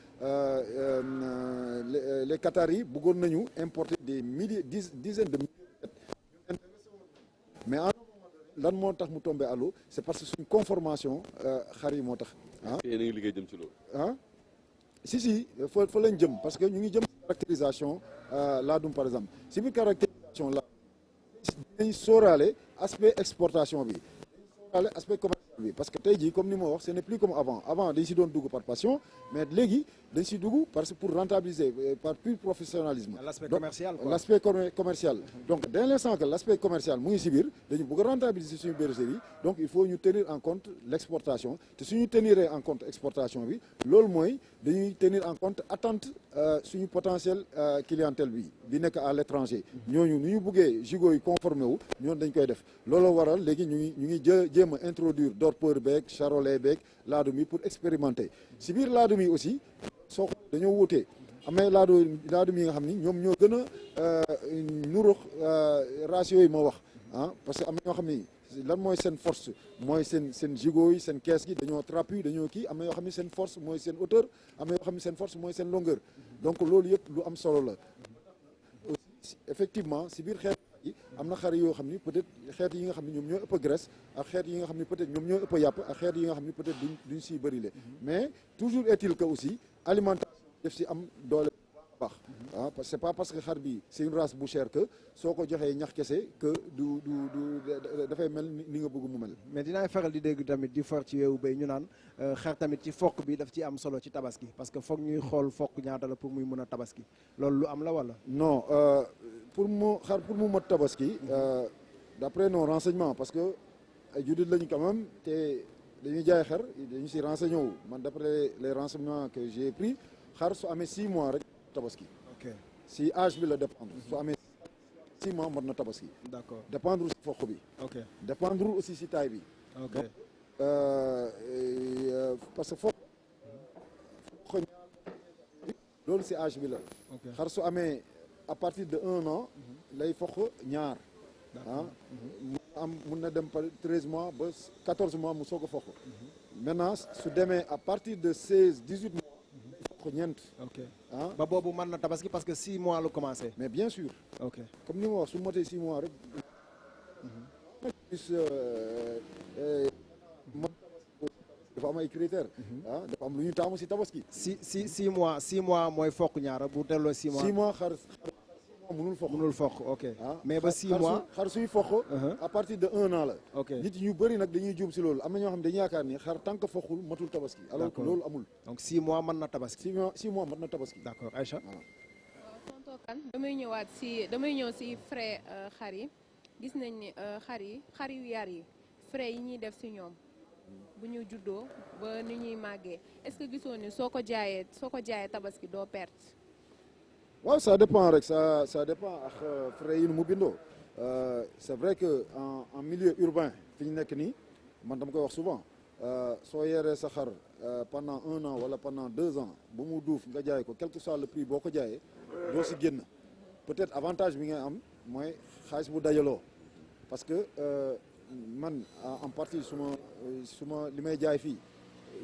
les Qataris yi bëggoon nañu importer des dizaines de milliers mais lan moo tax mu tombé à l'eau c'est parce que suñu conformation xar yi moo tax yéen a ngi liggéey jëm ci loolu si fa lañ jëm parce que ñu ngi jëm caractérisation laadum par exemple si biir caractérisation la dinañ sóoraale aspect exportation bi sóoraale aspect commercial bi parce que tey jii comme ni ma wax ce n'est plus comme avant dañ si doon dugg par passion mais léegi dañ si dugg parce que pour rentabiliser par pur professionnalisme l'aspect commercial quoi. L'aspect commercial donc dès l'instant que l'aspect commercial mu ngi si biir dañu bëgg a rentabiliser suñu bergerie donc il faut ñu tenir en compte l'exportation te suñu tenir en compte exportation bi loolu mooy dañuy tenir en compte attente suñu potentiel clientèle bi nekk à l'étranger ñooñu nu ñu bëggee gigot yi conformé wu ñoonu dañ koy def loolu waral léegi ñu ngi jéem a introduire dorpeur beeg charolais beeg laadum yi pour expérimenter si biir laadum yi aussi soo xoolee dañoo wutee am na laadum yi nga xam ni ñoom ñoo gën a nurux ratio yi ma wax parce que am na ñoo xam ni lan mooy seen force mooy seen gigot yi seen kees gi dañoo trapu dañoo kii am na yoo xam ni seen force mooy seen hauteur am na yoo xam ni seen force mooy seen longueur donc loolu yëpp lu am solo la aussi effectivement si biir xeet yi am na xar yoo xam ni peut-être xeet yi nga xam ni ñoom ñoo ëpp graisse ak xeet yi nga xam ni peut-être ñoom ñoo ëpp yàpp ak xeet yi nga xam ni peut-être duñ siy bëri le mais toujours est-il que aussi alimentation def si am doole baax c'est pas parce que xar bi c'est une race bouchère que soo ko joxee ñax kese que du dafay mel ni nga bëgg mu mel. mais dinaay faral di dégg tamit di for ci weewu béy ñu naan xar tamit ci fokk bi daf ci am solo ci tabaski parce que foog ñuy xool fokk ñaata la pour muy mën a tabaski loolu lu am la wala. non pour mu mot tabaski d'après nos renseignements parce que ay juddit lañu quand même te dañuy jaay xar dañu si renseigné wu man d'après les renseignements que j'ai pris xar su amee 6 mois rek tabaski. ok si âge bi la dépendre su amee 6 mois mot na tabaski. d'accord dépendre si foq bi. ok dépendre aussi si taille bi. ok donc parce que foq loolu si âge bi la. xar su amee à partir de 1 an lay foq ñaar. mun na dem par 13 mois ba 14 mois mu soog a foq. maintenant su demee à partir de 16-18 mois. ñeent ba boobu mën na tabaski parce que 6 mois la commencé. mais bien sûr. ok comme ni ma wax su motee 6 mois rek. dafa am ay critères. dafa am lu ñu taamu si tabaski. 6 mois mooy fokk ñaara bu delloo 6 mois. 6 mois xar mënul fokk. ok mais ba 6 mois xar suy fokk. à partir de 1 an la. ok nit ñu bëri nag dañuy juum si loolu am na ñoo xam dañuy yaakaar ni xar tant que fokkul matul tabaski. alors que loolu amul. donc 6 mois mën na tabaski. 6 mois mën na tabaski. d'accord Aïcha. tonton Kane damay ñëw si frais xar yi gis nañ ni xar yu yar yi frais yi ñuy def si ñoom bu ñu juddoo ba ni ñuy màggee est-ce que gisoo ni soo ko jaayee tabaski doo perte. waaw ça dépend rek ça dépend ak frais yi nu mu bindoo c'est vrai que en milieu urbain fi ñu nekk nii man dama koy wax souvent soo yeree sa xar pendant 1 an wala pendant 2 ans ba mu duuf nga jaay ko quel que soit le prix boo ko jaayee doo si génn peut-être avantage bi ngay am mooy xaalis bu dajaloo parce que man en partie suma li may jaay fii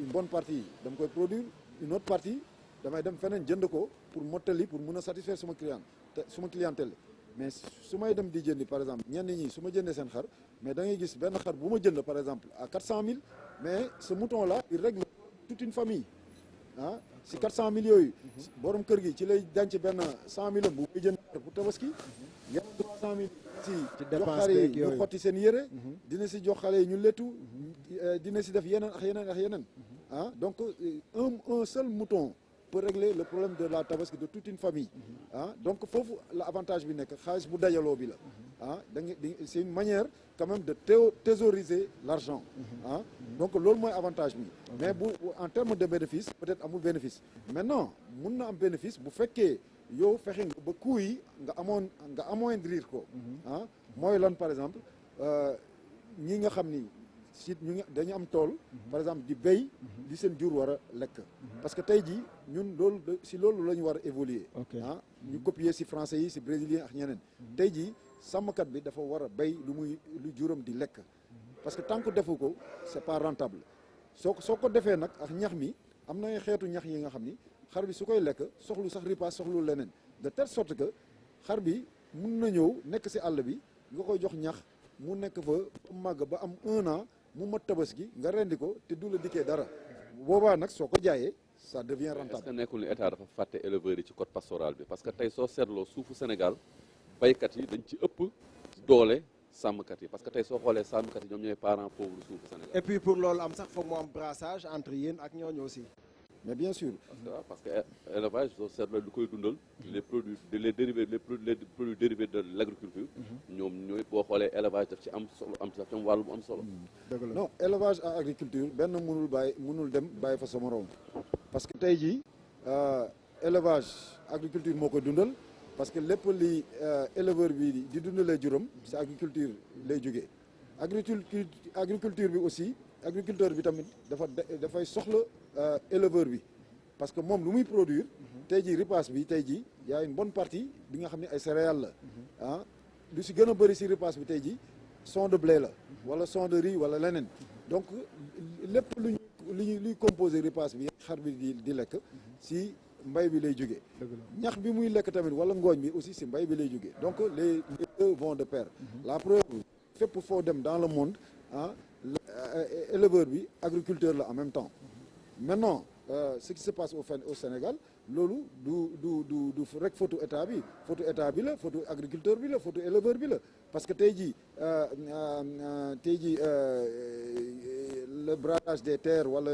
une bonne partie dama koy produire une autre partie damay dem feneen jënd ko pour mottali pour mun a satisfaire suma clientèle mais su may dem di jëndi par exemple ñenn ñi su ma jëndee seen xar mais da ngay gis benn xar bu ma jënd par exemple à 400 000 mais ce mouton là il règle toute une famille ah si 400 000 yooyu borom kër gi ci lay denc benn 100 000 bu muy jënd pour tabaski yeneen 300 000 si jox xale yi ñu xotti seen yére dina si jox xale yi ñu lettu dina si def yeneen ak yeneen ak yeneen ah donc un seul mouton peut régler le problème de la tabaski de toute une famille ah donc foofu la avantage bi nekk xaalis bu dajaloo bi la ah da nga c'est une manière quand même de thésauriser l'argent ah donc loolu mooy avantage bi mais bu en termes de bénéfice peut-être amul bénéfice maintenant mun na am bénéfice bu fekkee yow fexe nga ba coût yi nga amoindrir ko ah mooy lan par exemple ñi nga xam ni si dañu am tool par exemple di béy li seen jur war a lekk parce que tey jii ñun loolu la ñu war a évoluer ah ñu copier si français yi si brésilien ak ñeneen tey jii sàmmkat bi dafa war a béy lu juram di lekk parce que tant que defu ko c'est pas rentable soo ko defee nag ak ñax mi am na xeetu ñax yi nga xam ni xar bi su koy lekk soxlu sax ripaas soxlu leneen de telle sorte que xar bi mun na ñëw nekk si àll bi nga koy jox ñax mu nekk fa màgg ba am 1 an mu mat tabaski nga rendi ko te du la dikkee dara boobaa nag soo ko jaayee ça devient rentable. est-ce que nekkul ni état dafa fàtte éleveurs yi ci code pastoral bi parce que tey soo seetloo suufu Sénégal baykat yi dañ ci ëpp doole sàmmkat yi parce que tey soo xoolee sàmmkat yi ñoom ñooy parents pauvres suufu Sénégal. et puis pour loolu am sax foog mu am brassage entre yéen ak ñooñu aussi. mais bien sûr. parce que élevage soo seetloo lu koy dundal. les produits dérivés de l'agriculture. ñoom ñooy boo xoolee élevage daf ci am solo daf ci am wàllu bu am solo. dëgg la non élevage à agriculture benn mënul dem bàyyi fa sa morom parce que tey jii élevage agriculture moo koy dundal parce que lépp li éleveur bi di dundalee juróom si agriculture lay jógee agriculture bi aussi agriculteur bi tamit dafay soxla éleveur bi parce que moom lu muy produire tey jii ripaas bi tey jii y a une bonne partie bi nga xam ne ay céréales la ah lu si gën a bëri si ripaas bi tey jii son de blé la wala son de riz wala leneen donc lépp luy composé ripaas bi xar bi di lekk si mbay bi lay jógee ñax bi muy lekk tamit wala ngooñ bi aussi si mbay bi lay jógee donc les deux vont de pair la preuve fépp foo dem dans le monde ah éleveur bi agriculteur la en même temps maintenant ce qui se passe au Sénégal loolu du rek photo état bi la photo agriculteur bi la photo éleveur bi la parce que tey jii le bradage des terres wala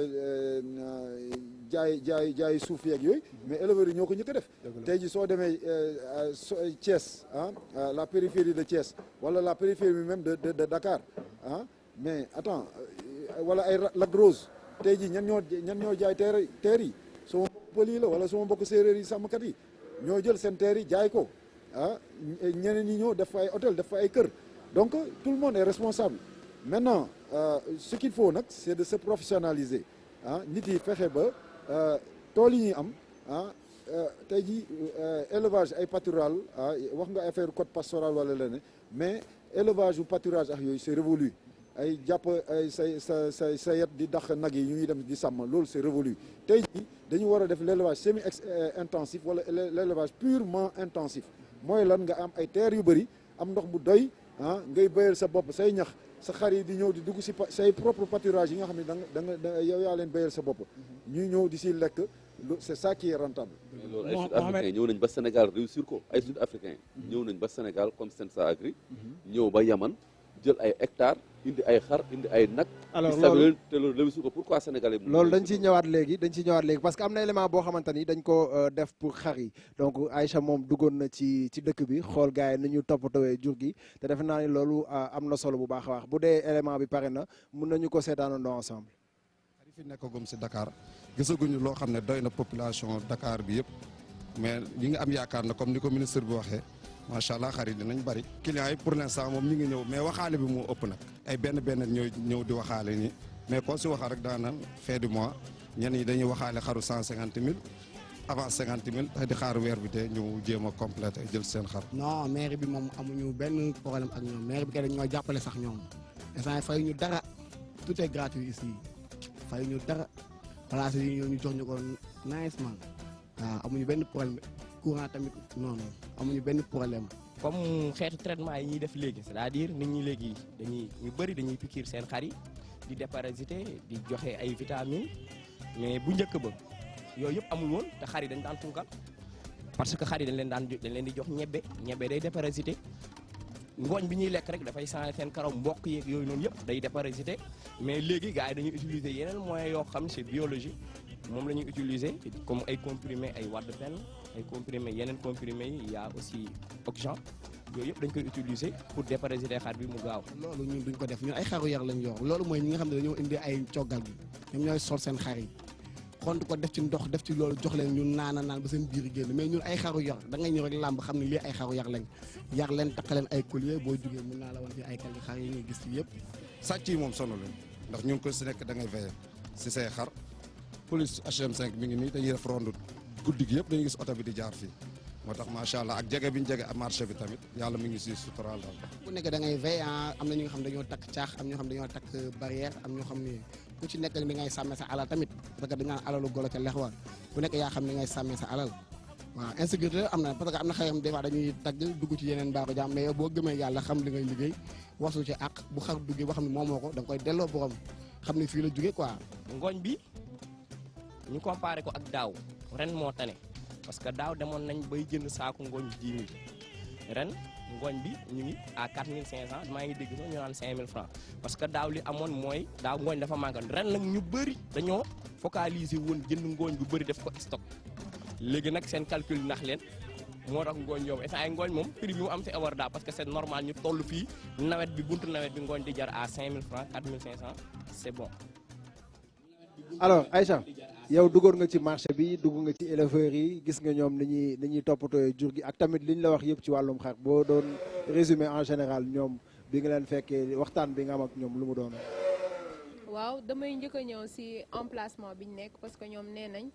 jaay suuf yeeg yooyu mais éleveurs yi ñoo ko njëkk a def tey jii soo demee Thiès la périphérie de Thiès wala la périphérie même de Dakar mais attends wala ay Lac Rose tey jii ñan ñoo jaay terre yi suma mbokk pël yi la wala suma mbokk séeréer yi sàmmkat yi ñoo jël seen terre yi jaay ko ñeneen ñi ñëw def fa ay hôtel def fa ay kër donc tout le monde est responsable maintenant ce qu'il faut nag c'est de se professionnaliser nit yi fexe ba tool yi ñuy am tey jii élevage ay pâtural wax nga affaire code pastoral wala leneen mais élevage ou pâturage ak yooyu c'est révolu ay jàpp ay sa yet di dax nag yi ñu ngi dem di sàmm loolu c'est révolu tey jii dañu war a def l'élevage semi intensif wala l'élevage purement intensif mooy lan nga am ay terres yu bëri am ndox bu doy ngay béyal sa bopp say ñax sa xar yi di ñëw di dugg si say propre pâturage yi nga xam ne da nga yow yaa leen béyal sa bopp ñuy ñëw di si lekk c'est ça qui est rentable. loolu ay sud-africains ñëw nañ ba Sénégal réussir ko ay sud-africains ñëw nañ ba Sénégal comme Sensa Agri ñëw ba Yaman jël ay hectares indi ay xar indi ay nag. alors loolu te loolu réussir ko pourquoi Sénégalais. loolu dañ ciy ñëwaat léegi parce que am na élément boo xamante ni dañ ko def pour xar yi donc Aïcha moom duggoon na ci dëkk bi xool gars yi ni ñu toppatooyee jur gi te defe naa ni loolu am na solo bu baax a baax bu dee élément bi pare na mun nañu ko seetaanandoo ensemble. xar yi fi nekkagum si Dakar gisaguñu loo xam ne doy na population Dakar bi yëpp mais ñi nga am yaakaar na comme ni ko ministre bi waxee. macha allah xarit dinañ bari clients yi pour l'instant moom ñu ngi ñëw mais waxaale bi moo ëpp nag ay benn ñooy ñëw di waxaale nii mais koo si waxaa rek daanaan fin du mois ñenn ñi dañuy waxaale xaru 150 000 avant 50 000 di xaar weer bi te ñu jéem a complété jël seen xar. non mairie bi moom amuñu benn problème ak ñoom mairie bi kay dañoo jàppale sax ñoom instant fay ñu dara tout est gratuit ici fay ñu dara place yi ñu jox ñu ko nicement waaw amuñu benn problème. courant tamit non amuñu benn problème comme xeetu traitement yi ñuy def léegi c'est-à-dire nit ñi léegi ñu bëri dañuy piqûre seen xar yi di déparasiter di joxe ay vitamines mais bu njëkk ba yooyu yëpp amul woon te xar yi dañ daan tunkal parce que xar yi dañ leen di jox ñebbe day déparasiter ngooñ bi ñuy lekk rek dafay changer seen karaw mbokk yeeg yooyu noonu yëpp day déparasiter mais léegi gars yi dañuy utiliser yeneen moyens yoo xam c'est biologie moom la ñuy utiliser comme ay comprimés ay wadd pen ay comprimés yeneen comprimés yi y a aussi Oxjan yooyu yëpp dañ koy utiliser pour déparasiter xar bi mu gaaw. loolu ñun duñ ko def ñun ay xaru yar lañ yor loolu mooy ñi nga xam ne dañoo indi ay coggal bi ñoom ñooy sol seen xar yi xont ko def ci ndox def ci loolu jox leen ñun naan ba seen biir génn mais ñun ay xaru yar da ngay ñëw rek làmb xam ne lii ay xaru yar lañ yar leen takk leen ay collier boo jugee mën naa la woon fi ay kali xar yi ngay gis ci yëpp. sàcc yi moom sonal leen ndax ñun ko si nekk da ngay veiller si say xar police HM5 mi ngi nii dañuy def ronde guddi gi yëpp dañuy gis oto bi di jaar fii moo tax macha allah ak jege bi ñu jege marché bi tamit yàlla mi ngi si suturaal daal. ku nekk da ngay veiller am na ñu nga xam dañoo takk caax am ñoo xam dañoo takk barrière am ñoo xam ne ku ci nekk ni ngay sàmmee sa alal tamit parce que dañu naan alalu golo ca lex wa ku nekk yaa xam ni ngay sàmmee sa alal waaw insécurité am na parce que am na xar yoo xam des fois dañuy tagg dugg ci yeneen baaxu jaam mais yow boo gëmee yàlla xam li ngay liggéey wasu ci àq bu xar duggee boo xam ne moomoo ko da nga koy delloo borom xam ne fii la jógee quoi. ngooñ bi ñu comparé ko ak daaw ren moo tane parce que daaw demoon nañ bay jënd saaku ngooñ 10 000 ren ngooñ bi ñu ngi à 4500 maa ngi dégg sax ñu naan 5000 francs parce que daaw li amoon mooy daaw ngooñ dafa manqué ren nag ñu bëri dañoo focaliser woon jënd ngooñ bu bëri def ko stock léegi nag seen calcul nax leen moo tax ngooñ yomb instant ay ngooñ moom prix bi mu am si aborda parce que c'est normal ñu toll fii nawet bi buntu nawet bi ngooñ di jar à 5000 francs 4500 c'est bon. alors Aïcha yow duggoon nga ci marché bi dugg nga ci éleveurs yi gis nga ñoom ni ñuy toppatoo jur gi ak tamit li ñu la wax yëpp ci wàllum xar boo doon résumé en général ñoom bi nga leen fekkee waxtaan bi nga am ak ñoom lu mu doon. waaw damay njëkk a ñëw ci emplacement bi ñu nekk parce que ñoom nee nañ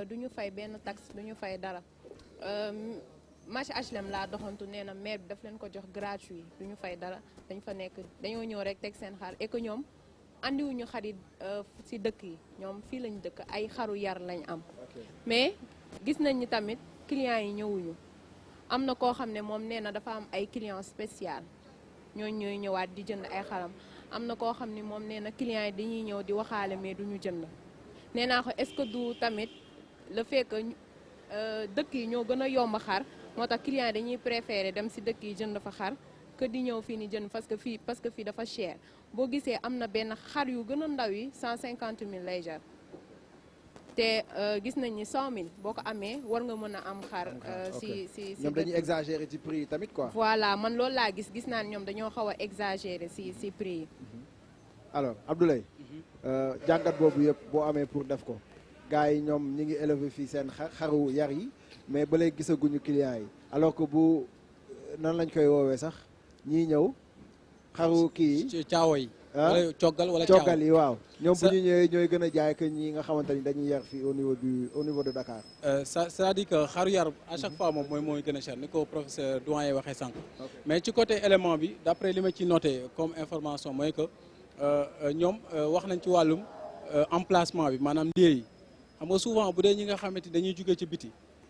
du ñu fay benn taxe du ñu fay dara marché HLM laa doxantu nee na maire bi daf leen ko jox gratuit du ñu fay dara dañ fa nekk dañoo ñëw rek teg seen xar et que ñoom andiwuñu xarit ci dëkk yi ñoom fii lañ dëkk ay xaru yar lañ am mais gis nañ ni tamit clients yi ñëwuñu am na koo xam ne moom nee na dafa am ay clients spécial ñooñu ñooy ñëwaat di jënd ay xaram am na koo xam ne moom nee na clients yi dañuy ñëw di waxaale mais duñu jënd nee naa ko est-ce que du tamit le fait que dëkk yi ñoo gën a yomb xar moo tax clients yi dañuy préférer dem ci dëkk yi jënd fa xar que di ñëw fii ni jënd parce que fii dafa cher boo gisee am na benn xar yu gën a ndaw yi 150 000 lay jar te gis nañ ni 100 000 boo ko amee war nga mën a am xar. ci ñoom dañuy exagérer ci prix yi tamit quoi. voilà man loolu laa gis naa ne ñoom dañoo xaw a exagérer ci prix yi. alors Abdoulaye jàngat boobu yëpp boo amee pour def ko gars yi ñoom ñi ngi élever fii seen xaru yar yi mais ba léegi gisaguñu clients yi alors que bu nan lañ koy woowee sax ñii ñëw xaru kii yi caawa yi wala coggal yi waaw ñoom bu ñu ñëwee ñooy gën a jaay que ñi nga xamante ni dañuy yar fii au niveau de Dakar. c'est-à-dire que xaru yar à chaque fois moom mooy gën a cher ni ko professeur doyen waxee sànq mais ci côté élément bi d'après li ma ci noté comme information mooy que ñoom wax nañ ci wàllum emplacement bi maanaam lieu yi xam nga souvent bu dee ñi nga xamante dañuy jóge ci biti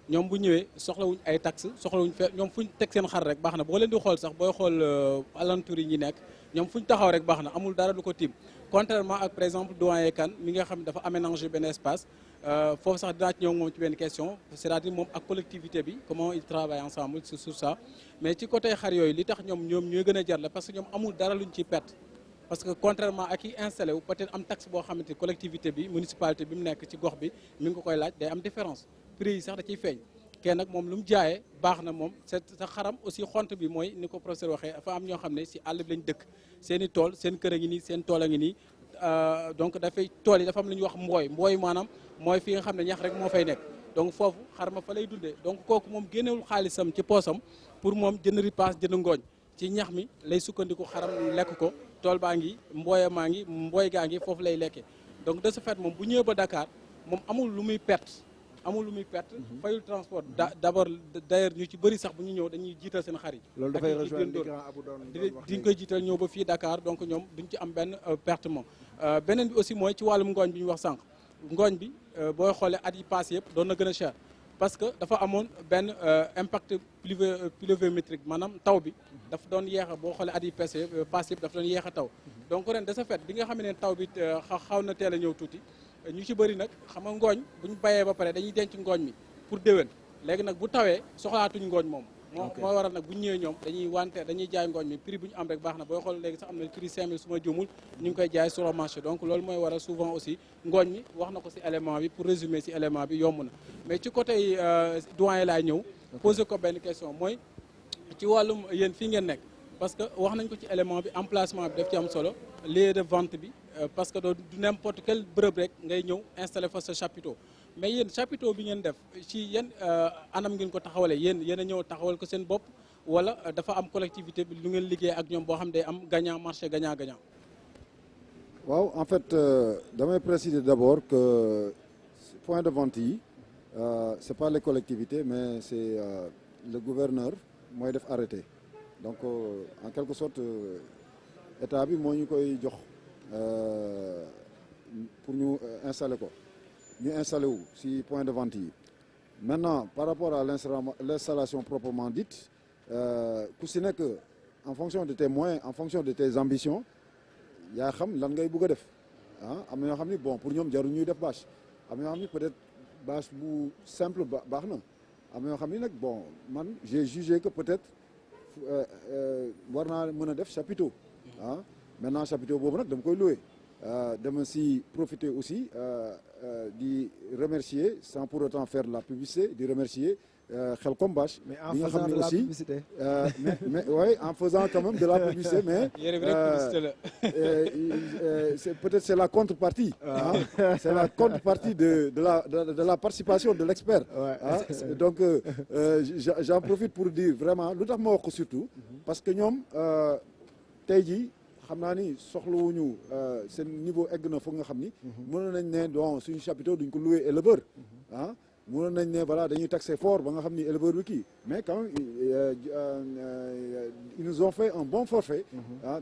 ñoom bu ñëwee soxlawuñ ay taxes soxlawuñ fe ñoom fuñ teg seen xar rek baax na boo leen di xool sax booy xool alentour yi ñi nekk ñoom fuñ taxaw rek baax na amul dara lu ko tiim contrairement ak par exemple doyen Kane mi nga xam ne dafa aménager benn espace foofu sax dinaa ci ñëw moom ci benn question c'est-à-dire moom ak collectivité bi comment ils travaillent ensemble sur ça mais ci côté xar yooyu li tax ñoom ñooy gën a jar la parce que ñoom amul dara luñ ciy perte parce que contrairement ak yi installé wu peut-être am taxe boo xamante ni collectivité bi municipalité bi mu nekk ci gox bi mi ngi ko koy laaj day am différence prix yi sax da ciy feeñ kenn nag moom lu mu jaayee baax na moom sa xaram aussi xont bi mooy ni ko professeur waxee dafa am ñoo xam ne si àll bi lañ dëkk seen i tool seen kër a ngi nii seen tool a ngi nii donc dafay tool yi dafa am lu ñuy wax mbooy maanaam mooy fi nga xam ne ñax rek moo fay nekk donc foofu xar ma fa lay dundee donc kooku moom génnewul xaalisam ci poosam pour moom jënd ripaas jënd ngooñ ci ñax mi lay sukkandiku xaram lekk ko tool baa ngi mbooy gaa ngi foofu lay lekkee donc de ce fait moom bu ñëwee ba Dakar moom amul lu muy perte fayul transport d'abord d'ailleurs ñu ci bëri sax bu ñu ñëw dañuy jiital seen xar yi loolu dafay rejoindre li grand Abou doon diñ koy jiital ñëw ba fii Dakar donc ñoom duñ ci am benn pertement beneen bi aussi mooy ci wàllum ngooñ bi ñu wax sànq ngooñ bi booy xoolee at yi passé yëpp doon na gën a cher parce que dafa amoon benn impact pluviométrique maanaam taw bi dafa doon yéex a boo xoolee at yi passé yëpp dafa doon yéex a taw donc ren de ce fait bi nga xam ne taw bi xaw na teel a ñëw tuuti ñu ci bëri nag xam nga ngooñ bu ñu bayee ba pare dañuy denc ngooñ mi pour déwén léegi nag bu tawee soxlaatuñ ngooñ moom moo waral nag bu ñu ñëwee ñoom dañuy jaay ngooñ mi prix bu ñu am rek baax na booy xool léegi sax am na prix 5000 su ma juumul ñu ngi koy jaay sur le marché donc loolu mooy waral souvent aussi ngooñ mi wax na ko ci élément bi pour résumer ci élément bi yomb na mais ci côté doyen laay ñëw poser ko benn question mooy ci wàllum yéen fii ngeen nekk parce que wax nañ ko ci élément bi emplacement bi daf ci am solo lieu de vente bi parce que du n'importe quel bërëb rek ngay ñëw installer fa sa chapiteau mais yéen chapiteau bi ngeen def ci yéen anam ngeen ko taxawalee yéen a ñëw taxawal ko seen bopp wala dafa am collectivité bi lu ngeen liggéey ak ñoom boo xam day am gagnant marché gagnant. waaw en fait damay préciser d'abord que point de vente yi c'est pas les collectivités mais c'est le gouverneur mooy def arrêté donc en quelque sorte état bi moo ñu koy jox pour ñu installer ko. ñu installé wu ci point de vente yi maintenant par rapport à l'installation proprement dite ku ci nekk en fonction de tes moyens en fonction de tes ambitions yaa xam lan ngay bëgg a def am na ñoo xam ni bon pour ñoom jarul ñuy def bâche am na ñoo xam ni peut-être bâche bu simple baax na am na ñoo xam ni nag bon man j'ai jugé que peut-être war naa mën a def chapiteau maintenant chapiteau boobu nag dama koy louer dama si profiter aussi di remercier sans pour autant faire la publicité di remercier Khelcom Bâche mais en faisant de la publicité mais oui en faisant quand même de la publicité mais c'est peut-être c'est la contrepartie c'est la contrepartie de la participation de l'expert donc j'en profite pour dire vraiment lu tax ma wax ko surtout parce que ñoom tey jii xam naa ni soxlawuñu seen niveau egg na foog nga xam ni mënoon nañ ne donc suñu chapiteau duñ ko louer éleveur mënoon nañ ne voilà dañuy taxer fort ba nga xam ni éleveur bi kii mais quand même ils nous ont fait un bon forfait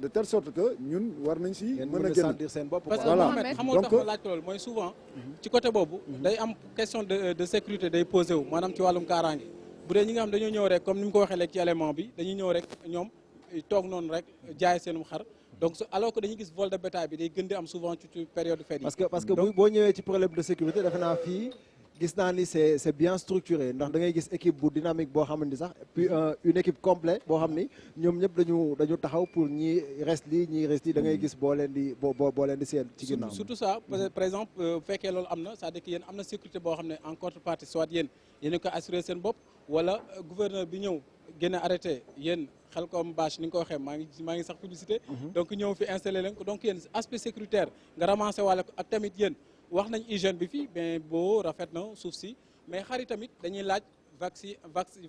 de telle sorte que ñun war nañ si mën a génn seen bopp parce que Mohamed xamoo tax ma laaj ko loolu mooy souvent ci côté boobu day am question de sécurité day posé wu maanaam ci wàllum kaaraange bu dee ñi nga xam dañoo ñëw rek comme ni mu ko waxee léegi ci élément bi dañuy ñëw rek ñoom toog noonu rek jaay seenum xar donc alors que dañuy gis vol de bétail bi day gën di am souvent ci période fête yi parce que boo ñëwee ci problème de sécurité defe naa fii gis naa ni c'est bien structuré ndax da ngay gis équipe bu dynamique boo xamante ni sax puis une équipe complète boo xam ni ñoom ñëpp dañu taxaw pour ñi reste lii ñi reste lii da ngay gis boo leen di seen ci ginnaaw surtout ça par exemple bu fekkee loolu am na c'est-à-dire que yéen am na sécurité boo xam ne en contrepartie soit yéen a ko assurer seen bopp wala gouverneur bi ñëw gën a arrêté yéen Khelcom Bâche ni nga ko waxee maa ngi sax publicité donc ñëw fi installé leen ko donc yéen aspect sécuritaire nga ramassé wàlla ak tamit yéen wax nañ hygiène bi fii mais boo rafet na suuf si mais xar yi tamit dañuy laaj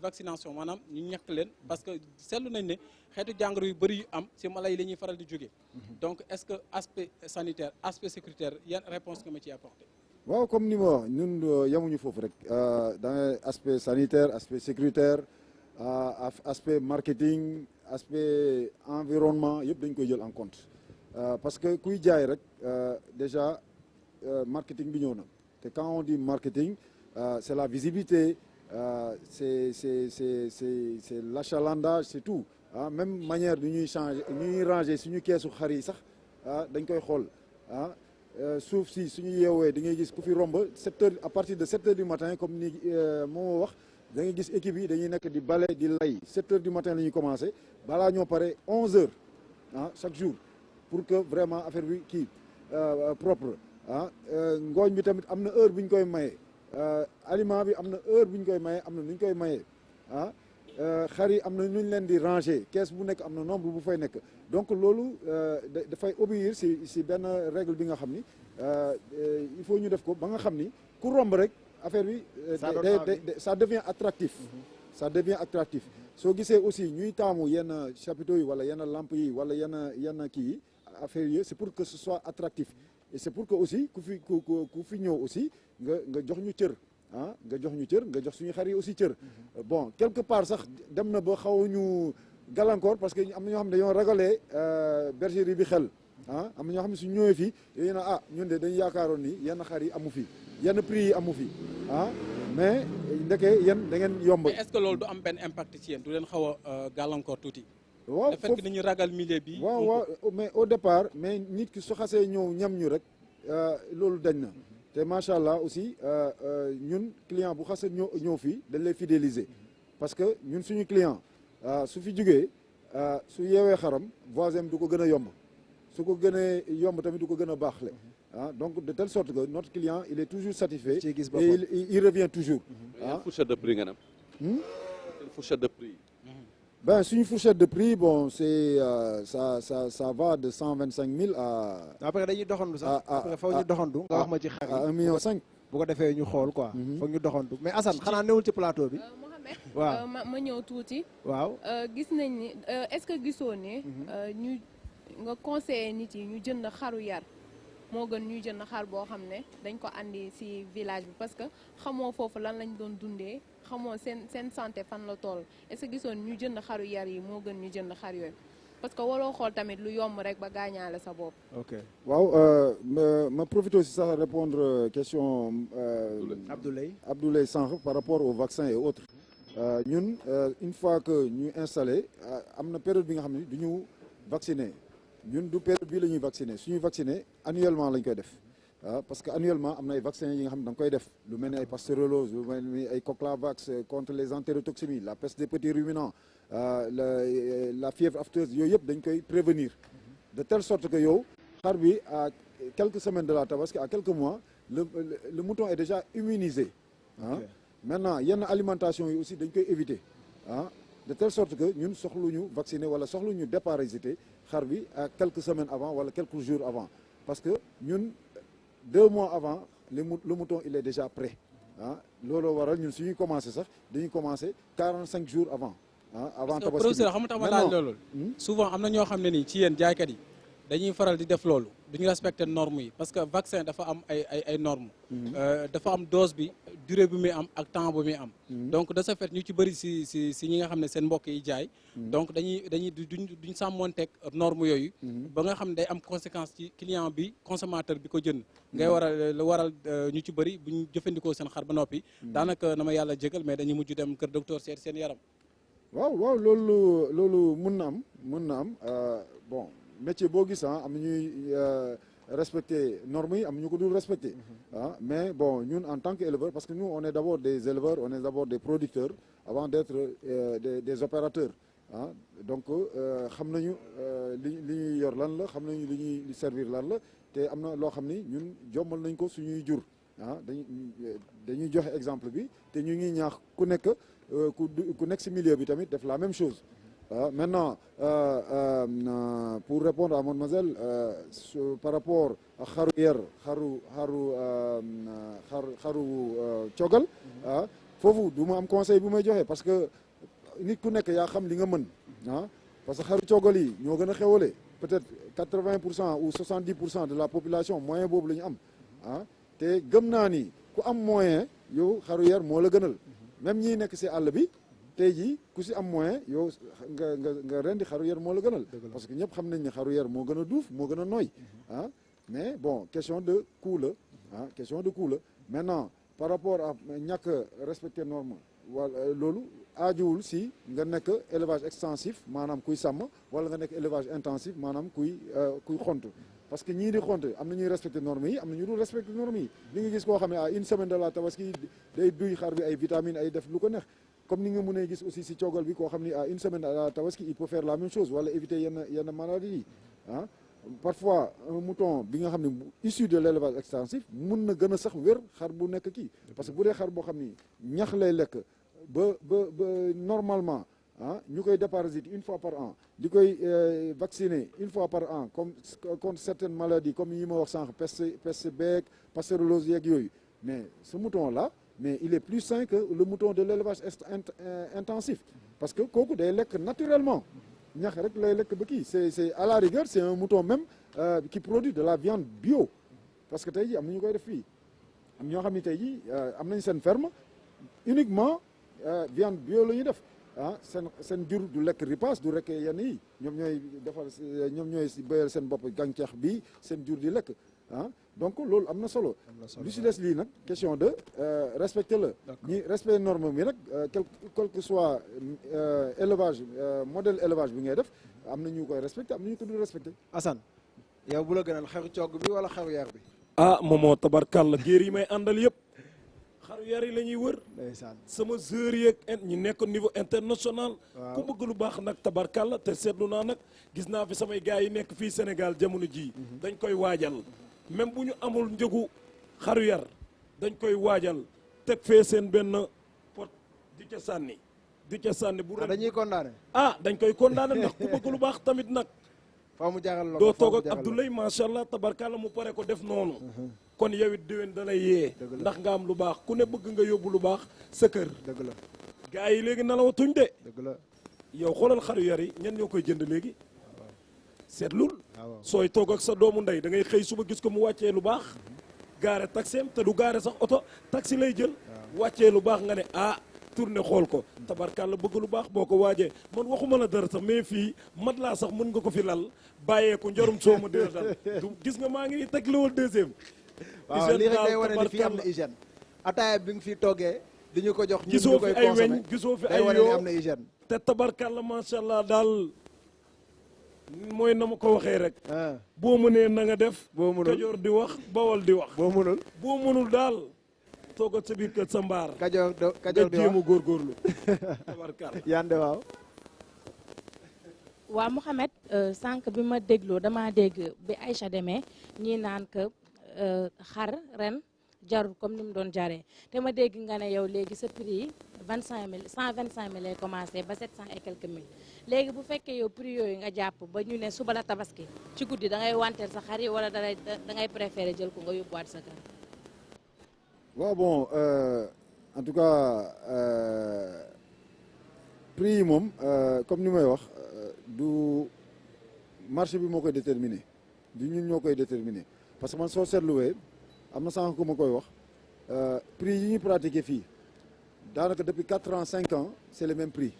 vaccination maanaam ñu ñàkk leen parce que seetlu nañ ne xeetu jàngoro yu bëri yu am si mala yi la ñuy faral di jóge donc est-ce que aspect sanitaire aspect sécuritaire yan réponse nga ma ciy apporté waaw comme ni ma wax ñun yemuñu foofu rek dans aspect sanitaire aspect sécuritaire aspect marketing aspect environnement yëpp dañ koy jël en compte parce que kuy jaay rek déjà marketing bi ñëw na te quand on dit marketing c'est la visibilité c'est l'achalandage c'est tout même manière du ñuy changer ñuy ranger suñu keesu xar yi sax dañ koy xool suuf si suñu yeewee di ngay gis ku fi romb 7 heures à partir de 7 heures du matin comme ni moo wax da ngay gis équipe yi dañuy nekk di bale di lay 7 heures du matin la ñuy commencé balaa ñoo pare 11 heures chaque jour pour que vraiment affaire bi kii propre ngooñ bi tamit am na heure bu ñu koy maye aliment bi am na heure bu ñu koy maye am na nu ñu koy maye xar yi am na nu ñu leen di ranger kees bu nekk am na nombre bu fay nekk donc loolu dafay obéir si benn règle bi nga xam ni il faut ñu def ko ba nga xam ni ku romb rek affaire bi ça devient attractif ça devient attractif soo gisee aussi ñuy taamu yenn chapiteaux yi wala yenn lampes yi wala yenn kii yi affaire yi c'est pour que ce soit attractif et c'est pour que aussi ku fi ñëw aussi nga jox ñu cër nga jox ñu cër nga jox suñu xar yi aussi cër bon quelque part sax dem na ba xaw ñu gàllankoor parce que am na ñoo xam ne dañoo ragalee bergerie bi xel am na ñoo xam ne suñu ñëwee fii dañu ne ñun de dañu yaakaaroon ni yenn xar yi amu fi yenn prix yi amu fi mais ndeke yéen da ngeen yomb. mais est-ce que loolu du am benn impact ci yéen du leen xaw a gàllankoor tuuti. waaw le fait que nañu ragal milieu bi. waaw mais au départ mais nit ki su xasee ñëw ñam ñu rek loolu dañ na te macha allah aussi ñun client bu xasee ñëw fii dañ lay fidéliser parce que ñun suñu client su fi jugee su yeewee xaram voisin du ko gën a yomb su ko gënee yomb tamit du ko gën a baaxle donc de telle sorte que notre client il est toujours satisfait et il revient toujours. Fourchette de prix nga am. Fourchette de prix. Ben, c'est une fourchette de prix, bon, c'est ça va de 125 000 à. Après dañuy doxandu sax. Après foog ñu doxandu. nga wax ma ci xar yi à 1,5 million. bu ko defee ñu xool quoi. foog ñu doxandu mais Assane xanaa newul ci plateau bi. Mohamed. waaw ma ñëw tuuti. waaw gis nañ ni est-ce que gisoo ne. ñu nga conseillé nit yi ñu jënd xaru yar moo gën ñuy jënd xar boo xam ne dañ ko andi ci village bi parce que xamoo foofu lan lañ doon dundee. xamoo seen santé fan la toll est-ce que gisoon ñu jënd xaru yar yi moo gën ñu jënd xar yooyu parce que waroo xool tamit lu yomb rek ba gaañaale sa bopp. ok waaw ma profite aussi sax répondre question Abdoulaye Sank par rapport au vaccin et autres ñun une fois que ñu installé am na période bi nga xam ne du ñu vacciner ñun du période bii la ñuy vacciner suñuy vacciner annuellement lañ koy def. parce que annuellement am na ay vaccins yi nga xam ne da nga koy def lu mel ni ay pastorellose lu mel ni ay Coclavax contre les entérotoxémies la peste des petits ruminants la fièvre aphteuse yooyu yëpp dañ koy prévenir de telle sorte que yow xar bi à quelques semaines de la tabaski à quelques mois le mouton est déjà immunisé maintenant yenn alimentation yi aussi dañ koy éviter de telle sorte que ñun soxluñu vacciner wala soxluñu déparasiter xar bi à quelques semaines avant wala quelques jours avant parce que ñun 2 mois avant le mouton il est déjà prêt looloo waral ñun suñuy commencé sax dañuy commencé 45 jours avant avant tabaski professeur xam nga tax ma laaj loolu souvent am na ñoo xam ne nii ci yéen jaaykat yi dañuy faral di def loolu duñu respecter normes yi parce que vaccin dafa am ay normes dafa am dose bi durée bi muy am ak temps bu muy am donc de ce fait ñu ci bëri si ñi nga xam ne seen mbokk yi jaay donc duñ sàmmoonteeg normes yooyu ba nga xam ne day am conséquence ci client bi consommateur bi ko jënd ngay waral ñu ci bëri bu ñu jëfandikoo seen xar ba noppi daanaka na ma yàlla jégal mais dañuy mujj dem kër docteur seet seen yaram waaw loolu mun na am bon métier boo gis am na ñuy respecter normes yi am ñu ko dul respecter mais bon ñun en tant qu'éleveur parce que nous on est d'abord des éleveurs on est d'abord des producteurs avant d'être des opérateurs donc xam nañu li ñuy yor lan la xam nañu li ñuy servir lan la te am na loo xam ni ñun jommal nañ ko suñuy jur dañuy joxe exemple bi te ñu ngi ñaax ku nekk ku nekk ci milieu bi tamit def la même chose maintenant pour répondre à mademoiselle par rapport ak xaru yer xaru cogal foofu du ma am conseil bu may joxe parce que nit ku nekk yaa xam li nga mën parce que xaru cogal yi ñoo gën a xewale peut-être 80% ou 70% de la population moyen boobu la ñu am te gëm naa ni ku am moyen yow xaru yer moo la gënal même ñi nekk ci àll bi tey jii ku ci am moyen yow nga rendi xaru yer moo la gënal parce que ñëpp xam nañ ne xaru yer moo gën a duuf moo gën a nooy mais bon question de coût la question de coût la maintenant par rapport à ñàkk respecter norme wala loolu aajuwul si nga nekk élevage extensif maanaam kuy sàmm wala nga nekk élevage intensif maanaam kuy xont parce que ñii di xont am na ñuy respecter normes yi am na ñu dul respecter normes yi li nga gis koo xam ne à une semaine de la tabaski day duy xar bi ay vitamines ay def lu ko neex comme ni nga mënee gis aussi si coogal bi koo xam ni à une semaine de la tabaski il peut faire la même chose wala éviter yenn maladies yi parfois un mouton bi nga xam ne issu de l'élevage extensif mun na gën a sax wér xar bu nekk kii parce que bu dee xar boo xam ni ñax lay lekk ba normalement ñu koy déparasiter une fois par an di koy vacciner une fois par an comme contre certaines maladies comme yi ma wax sànq peste beeg pastorellose yeeg yooyu mais ce mouton là mais il est plus sain que le mouton de l'élevage intensif parce que kooku day lekk naturellement ñax rek lay lekk ba kii c'est à la rigueur c'est un mouton même qui produit de la viande bio parce que tey jii am na ñu koy def fii am ñoo xam ne tey jii am nañ seen ferme uniquement viande bio la ñuy def seen jur du lekk ripaas du rekk yenn yi ñoom ñooy béyal seen bopp gàncax bi seen jur di lekk donc loolu am na solo lu si des lii nag question de respecter la ñi respect norme bi nag quel que soit élevage modèle élevage bi ngay def am na ñu koy respecté am na ñu ko dul respecté. Assane yow bu la gënal xaru cogg bi wala xaru yar bi. ah moomoo tabarkàlla géer yi may àndal yëpp xaru yar yi la ñuy wër. ndeysaan sama joueurs yeeg ñi nekk niveau international. ku bëgg lu baax nag tabarkàlla te seetlu naa nag gis naa fi samay gars yi nekk fii Sénégal jamono jii. dañ koy waajal même bu ñu amul njëgu xaru yar dañ koy waajal teg fee seen benn pot di ca sànni. di ca sànni bu dañuy condamné. dañ koy condamné ndax ku bëgg lu baax tamit nag. faa mu jaral la doo toog ak Abdoulaye macha allah tabarkalla mu pare ko def noonu. kon yow it déwén da lay yee. ndax nga am lu baax ku ne bëgg nga yóbbu lu baax sa kër. dëgg la gars yi léegi nalawatuñ de. dëgg la yow xoolal xaru yar yi ñen ñoo koy jënd léegi. seetlul. sooy toog ak sa doomu ndey da ngay xëy suba gis ko mu wàccee lu baax. gaare taxeem te du gaare sax oto taxi lay jël. wàccee lu baax nga ne tourné xool ko tabarkàlla bëgg lu baax boo ko waajee man waxuma la dara sax mais fii mat laa sax mën nga ko fi lal bàyyee ko njorum sooma dee dal gis nga maa ngi teg lawal deuxième. waaw lii rek day wane ni fii am na hygiène. ataaya bi nga fi toggee di ñu ko jox ñun gisoo ñu fi koy ay consommé weñ gisoo fi day ay wane ni yoo am na hygiène. te tabarkàlla macha allah daal mooy na ma ko waxee rek. boo mënee na nga def. boo mënul Kajoor di wax Bawol di wax. boo mënul daal. toogat sa biir kër sa mbaar. Kajoor di nga jéem a góorgóorlu. yande waaw. waa Mouhamed sànq bi ma dégloo damaa dégg bi Aïcha demee ñii naan que xar ren jarul comme ni mu doon jaree te ma dégg nga ne yow léegi sa prix yi 25000 125 000 lay commencé ba 700 et quelques mille léegi bu fekkee yow prix yooyu nga jàpp ba ñu ne suba la tabaski ci guddi da ngay wanteel sa xar yi wala da ngay préféré jël ko nga yóbbuwaat sa kër. waaw bon en tout cas prix yi moom comme ni may wax du marché bi moo koy déterminer du ñun ñoo koy déterminer parce que man soo seetluwee am na sànq ku ma koy wax prix yi ñuy pratiquer fii daanaka depuis 4 ans 5 ans c'est le même prix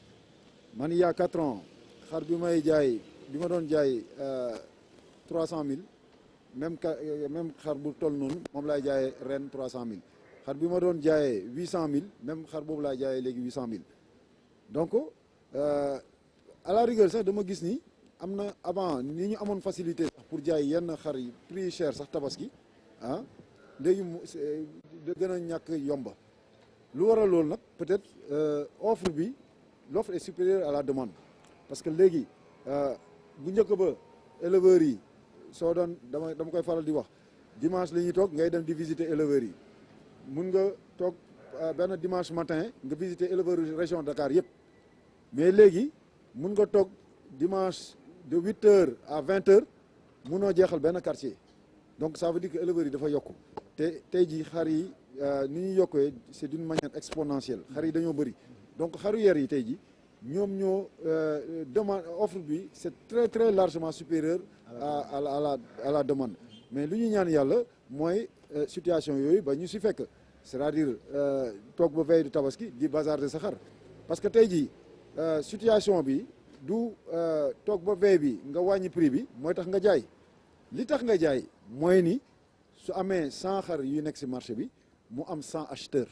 man il y a 4 ans xar bi may jaay bi ma doon jaay 300 000 même xar bu toll noonu moom laay jaayee ren 300 000 xar bi ma doon jaayee 800 000 même xar boobu laay jaayee léegi 800 000 donc à la rigueur sax dama gis ni am na avant ni ñu amoon facilité sax pour jaay yenn xar yi prix cher sax tabaski léegi mu da gën a ñàkk yomba lu waral loolu nag peut-être offre bi l'offre est supérieure à la demande parce que léegi bu njëkk ba éleveurs yi soo doon dama koy faral di wax dimanche la ñuy toog ngay dem di visiter éleveurs yi mun nga toog benn dimanche matin nga visiter éleveurs région Dakar yëpp mais léegi mun nga toog dimanche de 8h à 20h munoo jeexal benn quartier donc ça veut dire que éleveurs yi dafa yokku te tey jii xar yi ni ñuy yokkee c'est d'une manière exponentielle xar yi dañoo bëri donc xaru yer yi tey jii ñoom ñoo demande offre bi c'est très très largement supérieur à la demande mais lu ñu ñaan yàlla mooy situation yooyu ba ñu si fekk c'est-à-dire toog ba veille du tabaski di bazarder sa xar parce que tey jii situation bi du toog ba veille bi nga wàññi prix bi mooy tax nga jaay li tax nga jaay mooy ni su amee 100 xar yu nekk si marché bi mu am 100 acheteurs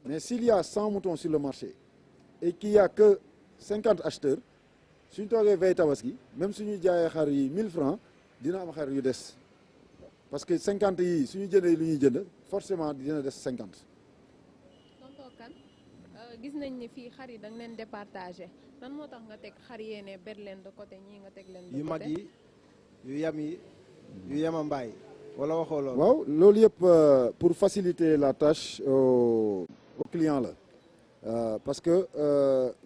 mais s'il y a 100 moutons sur le marché et qu'il y a que 50 acheteurs suñ toogee veille tabaski même suñu jaayee xar yi 1000 francs dina am xar yu des parce que 50 yi suñu jëndee lu ñuy jënd forcément dina des 50. tonton Kane gis nañ ni fii xar yi da nga leen départagé lan moo tax nga teg xar yéene ber leen de côté ñii nga teg leen de côté yu mag yi yu yam yi yu yama mbaay wala waxoo loolu. waaw loolu yëpp pour faciliter la tâche au client la parce que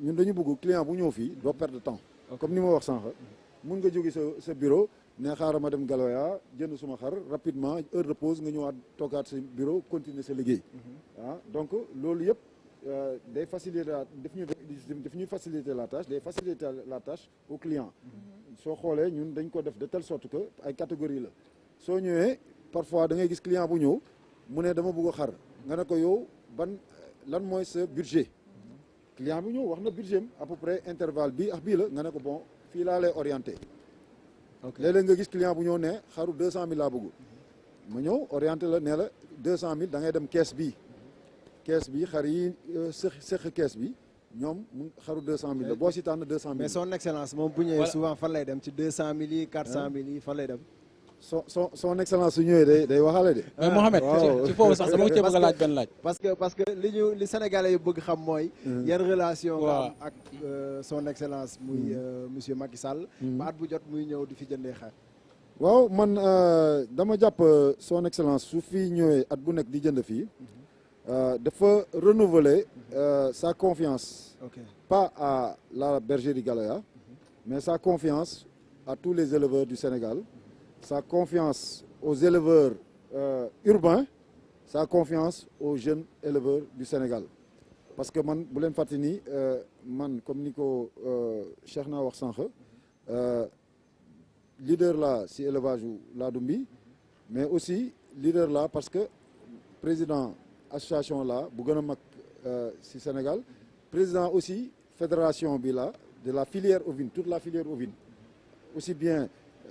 ñun dañu bëgg client bu ñëw fii doo perdre de temps comme ni ma wax sànq mun nga jóge sa bureau ne xaaral ma dem Galoya jënd suma xar rapidement heure de pause nga ñëwaat toogaat sa bureau continuer sa liggéey donc loolu yëpp day faciliter daf ñuy faciliter la tâche day faciliter la tâche au client soo xoolee ñun dañ ko def de telle sorte que ay catégorie la soo ñëwee parfois da ngay gis client bu ñëw mu ne dama bëgg a xar nga ne ko yow lan mooy sa budget client bu ñëw wax na budget am à peu près intervalle bii ak bii la nga ne ko bon fii laa lay orienté léeg-léeg nga gis client bu ñëw ne xaru 200 000 laa bëgg ma ñëw orienté la ne la 200000 da ngay dem kees bi xar yi sëq kees bi ñoom xaru 200000 la boo si tànn 200000. mais son excellence moom bu ñëwee souvent fan lay dem ci 200000 yi 400000 yi fan lay dem. son excellence su ñëwee day waxaale de. mais Mohamed ci foofu sax dama cee bëgg a laaj benn laaj. parce que li Sénégalais yi bëgg xam mooy. yan relation nga am ak son excellence muy monsieur Macky Sall. ba at bu jot muy ñëw di fi jëndee xar. waaw man dama jàpp son excellence su fi ñëwee at bu nekk di jënd fii. dafa renouveler sa confiance. pas à la bergerie Galoya. mais sa confiance à tous les éleveurs du Sénégal. sa confiance aux éleveurs urbains, sa confiance aux jeunes éleveurs du Sénégal. Parce que man bu leen fàtte ni man comme ni ko Cheikh naa wax sànq leader la si élevage u laadum bi mais aussi leader la parce que président association la bu gën a mag si Sénégal président aussi fédération bi la de la filière ovine toute la filière ovine aussi bien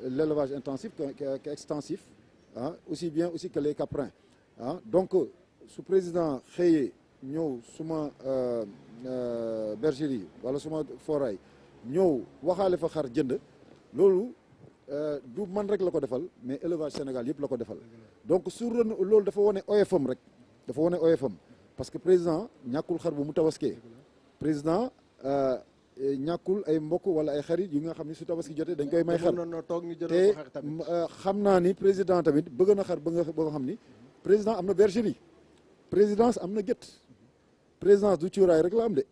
l'élevage intensif qu'extensif aussi bien aussi que les caprins donc su président xëyee ñëw suma bergerie wala suma foray ñëw waxaale fa xar jënd loolu du man rek la ko defal mais élevage Sénégal yëpp la ko defal donc su loolu dafa wane oyofam rek dafa wane oyofam parce que président ñàkkul xar bu mu tabaskee président ñàkkul ay mbokk wala ay xarit yu nga xam ne su tabaski jotee dañ koy may xar te xam naa ni président tamit bëgg na xar ba nga xam ni président am na bergerie présidence am na gétt présidence du cuuraay rek la am de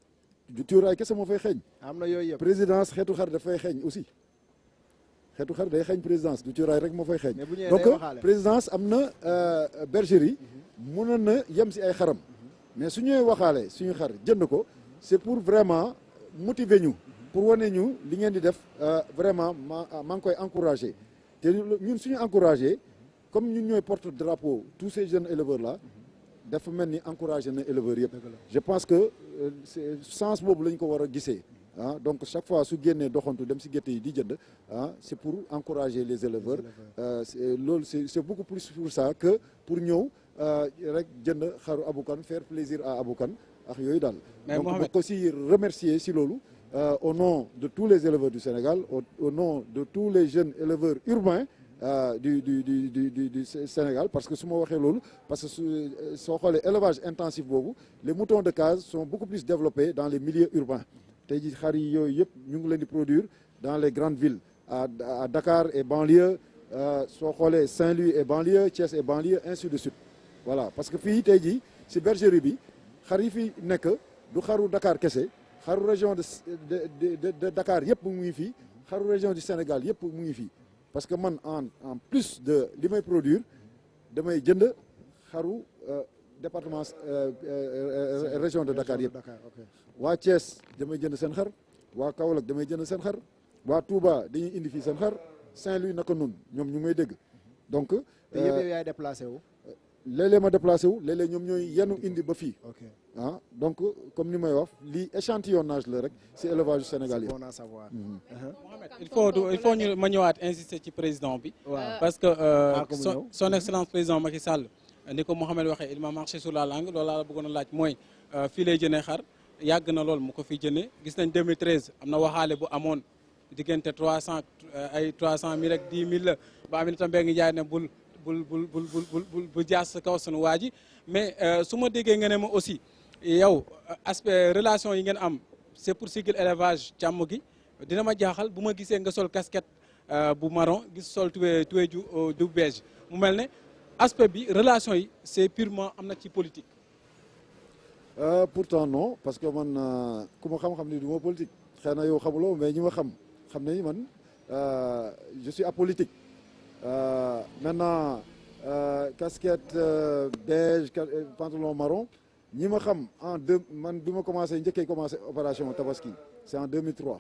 du cuuraay kese moo fay xeeñ am na yooyu yëpp présidence xeetu xar dafay xeeñ aussi xeetu xar day xeeñ présidence du cuuraay rek moo fay xeeñ donc présidence am na bergerie mënoon na yem si ay xaram mais su ñëwee waxaale suñu xar jënd ko c'est pour vraiment motiver ñu pour wane ñu li ngeen di def vraiment maa ngi koy encourager te ñun suñu encourager comme ñun ñooy porte drapeau tous ces jeunes éleveurs là dafa mel ni encourager na éleveurs yëpp je pense que sens boobu la ñu ko war a gisee donc chaque fois su génnee doxantu dem si gétt yi di jënd c'est pour encourager les éleveurs loolu c'est beaucoup plus pour ça que pour ñëw rek jënd xaru Aboukan faire plaisir à Aboukan ak yooyu daal donc bokk aussi remercier si loolu au nom de tous les éleveurs du Sénégal au nom de tous les jeunes éleveurs urbains du Sénégal parce que su ma waxee loolu parce que soo xoolee élevage intensif boobu les moutons de case sont beaucoup plus développés dans les milieux urbains tey jii xar yi yooyu yëpp ñu ngi leen di produire dans les grandes villes à Dakar et banlieue soo xoolee Saint-Louis et banlieue Thiès et banlieue ainsi de suite voilà parce que fii tey jii si bergerie bi xar yi fi nekk du xaru Dakar kese xaru région de Dakar yëpp mu ngi fii xaru région du Sénégal yëpp mu ngi fii parce que man en plus de li may produire damay jënd xaru département région de Dakar yëpp waa Thiès damay jënd seen xar waa Kaolack damay jënd seen xar waa Touba dañuy indi fii seen xar Saint-Louis naka noonu ñoom ñu may dégg donc te yëpp yow yaay déplacé wu léeg-léeg ma déplacé wu léeg-léeg ñoom ñooy yenu indi ba fii donc comme ni may wax lii échantillonnage la rek si élevage du Sénégal yi. bon à savoir. Mohamed il faut ñu ma ñëwaat insister ci président bi. parce que son excellence président Macky Sall ni ko Mohamed waxee il m'a marché sur la langue loolu laa la bëggoon a laaj mooy fii lay jënee xar yàgg na lool mu ko fi jënee gis nañ 2013 am na waxaale bu amoon diggante 300 000 ak 10 000 la ba Aminata Mbengue Ndiaye ne bul jaas sa kaw sunu waa ji mais su ma déggee nga ne ma aussi yow aspect relation yi ngeen am c'est pour sigil élevage càmm gi dina ma jaaxal bu ma gisee nga sol casquette bu marron gis sol tuwe du beige mu mel ne aspect bi relation yi c'est purement am na ci politique. Pourtant non parce que man ku ma xam-xam ni du ma politique xëy na yow xamuloo mais ñi ma xam nañu man je suis apolitique. Maintenant casquette beige pantalon marron ñi ma xam man bi ma njëkkee commencé opération tabaski c'est en 2003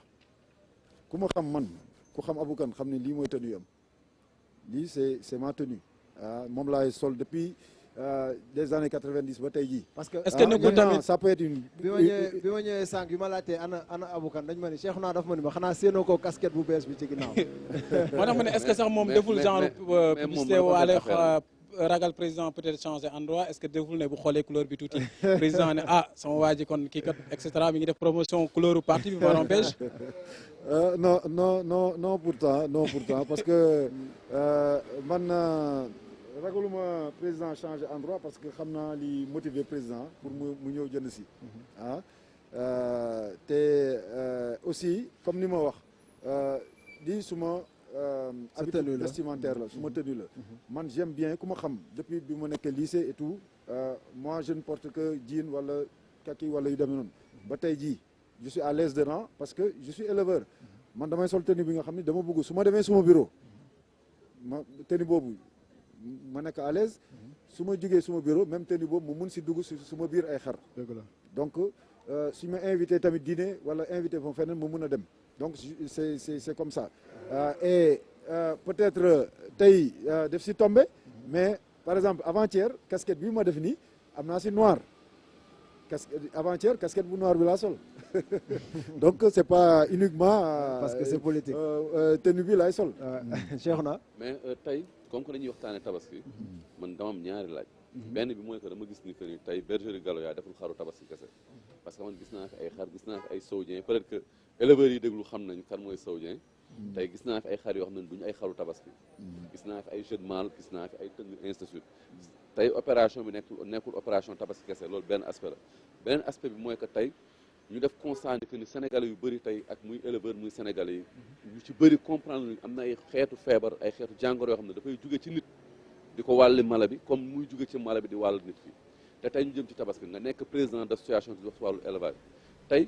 ku ma xam man ku xam Aboukan xam ne lii mooy tenue am lii c'est ma tenue moom laay sol depuis des années 90 ba tey jii. parce que est-ce que nekkul tamit ça peut être une. bi ma ñëwee sànq bi ma laajtee ana Aboukan dañ ma ni Cheikhouna daf ma ni ma xanaa séenoo ko casquette bu bees bi ci ginnaaw. moo tax ma ne est-ce que sax moom deful genre publicité wala ragal président peut-être changer endroit est-ce que deful ne bu xoolee couleur bi tuuti président ne ah sama waa ji kon kii kat et cetera mi ngi def promotion couleur parti bi marron beige. Non pourtant parce que man ragaluma président changer endroit parce que xam naa li motiver président pour mu ñëw jënd si te aussi comme ni ma wax di suma habitude vestimentaire la suma tenue la man j'aime bien ku ma xam depuis bi ma nekk lycée et tout moi je ne porte que jean wala kaki wala yu demee noonu ba tey jii je suis à l'aise dedans parce que je suis éleveur man damay sol tenue bi nga xam ne dama bëgg su ma demee suma bureau ma tenue boobu ma nekk à l'aise su ma jógee suma bureau même tenue boobu mu mun si dugg si suma biir ay xar donc su ma invité tamit dîner wala invité fa feneen mu mun a dem donc c'est comme ça et peut-être tey def si tombé mais par exemple avant-hier casquette bi ma def nii am naa si noir avant-hier casquette bu noir bi laa sol donc c'est pas uniquement parce que c'est politique tenue bi laay sol Cheikh na mais tey comme que dañuy waxtaane tabaski man dama am ñaari laaj benn bi mooy que dama gis ni que ni tey bergerie Galoya deful xaru tabaski kese parce que man gis naa fi ay xar gis naa fi ay saoudien peut-être que éleveurs yi déglu xam nañ kan mooy saoudien tey gis naa fi ay xar yoo xam ne duñu ay xaru tabaski gis naa fi ay jeu de mâle gis naa fi ay tëng ainsi de suite tey opération bi nekkul opération tabaski kese loolu benn aspect la beneen aspect bi mooy que tey ñu def constat que ni sénégalais yu bëri tey ak muy éleveur muy sénégalais yi ñu ci bëri comprendre ñu am na ay xeetu feebar ay xeetu jàngoro yoo xam ne dafay jóge ci nit di ko wàlli mala bi comme muy jóge ci mala bi di wàll nit ki te tey ñu jëm ci tabaski nga nekk président d'association di wax ci wàllu élevage tey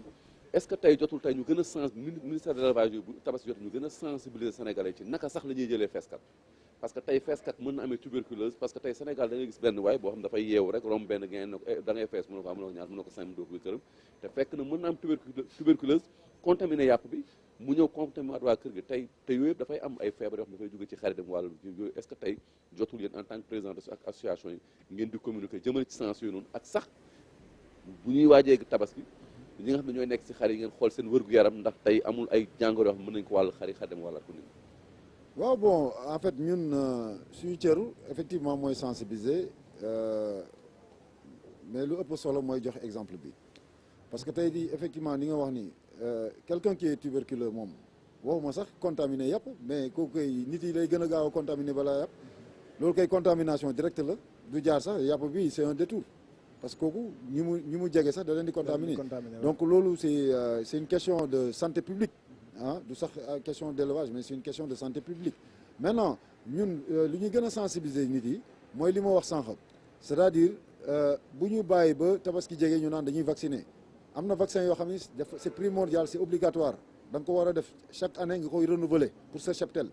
est-ce que tey jotul tey ñu gën a ministère de l'élevage yooyu bu tabaski jot ñu gën a sensibiliser sénégalais ci naka sax la ñuy jëlee feeskat parce que tey feeskat mën na amee tuberculose parce que tey Sénégal da ngay gis benn waay boo xam dafay yeewu rek romb benn gain ne ko da ngay fees mën na ko am mën na ko ñaar mën na ko 5 minutes bi këram te fekk na mën na am tuberculose contaminé yàpp bi mu ñëw contaminé waa kër gi tey te yooyu yëpp dafay am ay feebar yoo xam dafay jóge ci xaritam wàllu yooyu est-ce que tey jotul yéen en tant que président de ak association yi ngeen di communiquer jëmale ci sens yooyu noonu ak sax bu ñuy waajee tabaski ñi nga xam ne ñooy nekk ci xar yi ngeen xool seen wërgu-yaram ndax tey amul ay jàngoro yoo xam ne mën nañu ko wàllu xar dem wàlla ko nit waaw bon en fait ñun suñu cëru effectivement mooy sensibiliser mais lu ëpp solo mooy joxe exemple bi parce que tey di effectivement ni nga wax ni quelqu'un qui est tuberculeux moom waxuma sax contaminé yàpp mais kooku koy nit yi lay gën a gaaw a contaminé balaa yàpp loolu kay contamination directe la du jaar sax yàpp bi c'est un détour parce que kooku ñi mu jege sax da leen di contaminer donc loolu c'est une question de santé publique du sax question d'élevage mais c'est une question de santé publique maintenant ñun li ñuy gën a sensibiliser nit yi mooy li ma wax sànq c'est-à-dire bu ñu bàyyi ba tabaski jege ñu naan dañuy vacciner am na vaccin yoo xam ni c'est primordial c'est obligatoire da nga ko war a def chaque année nga koy renouveler pour sa cheptel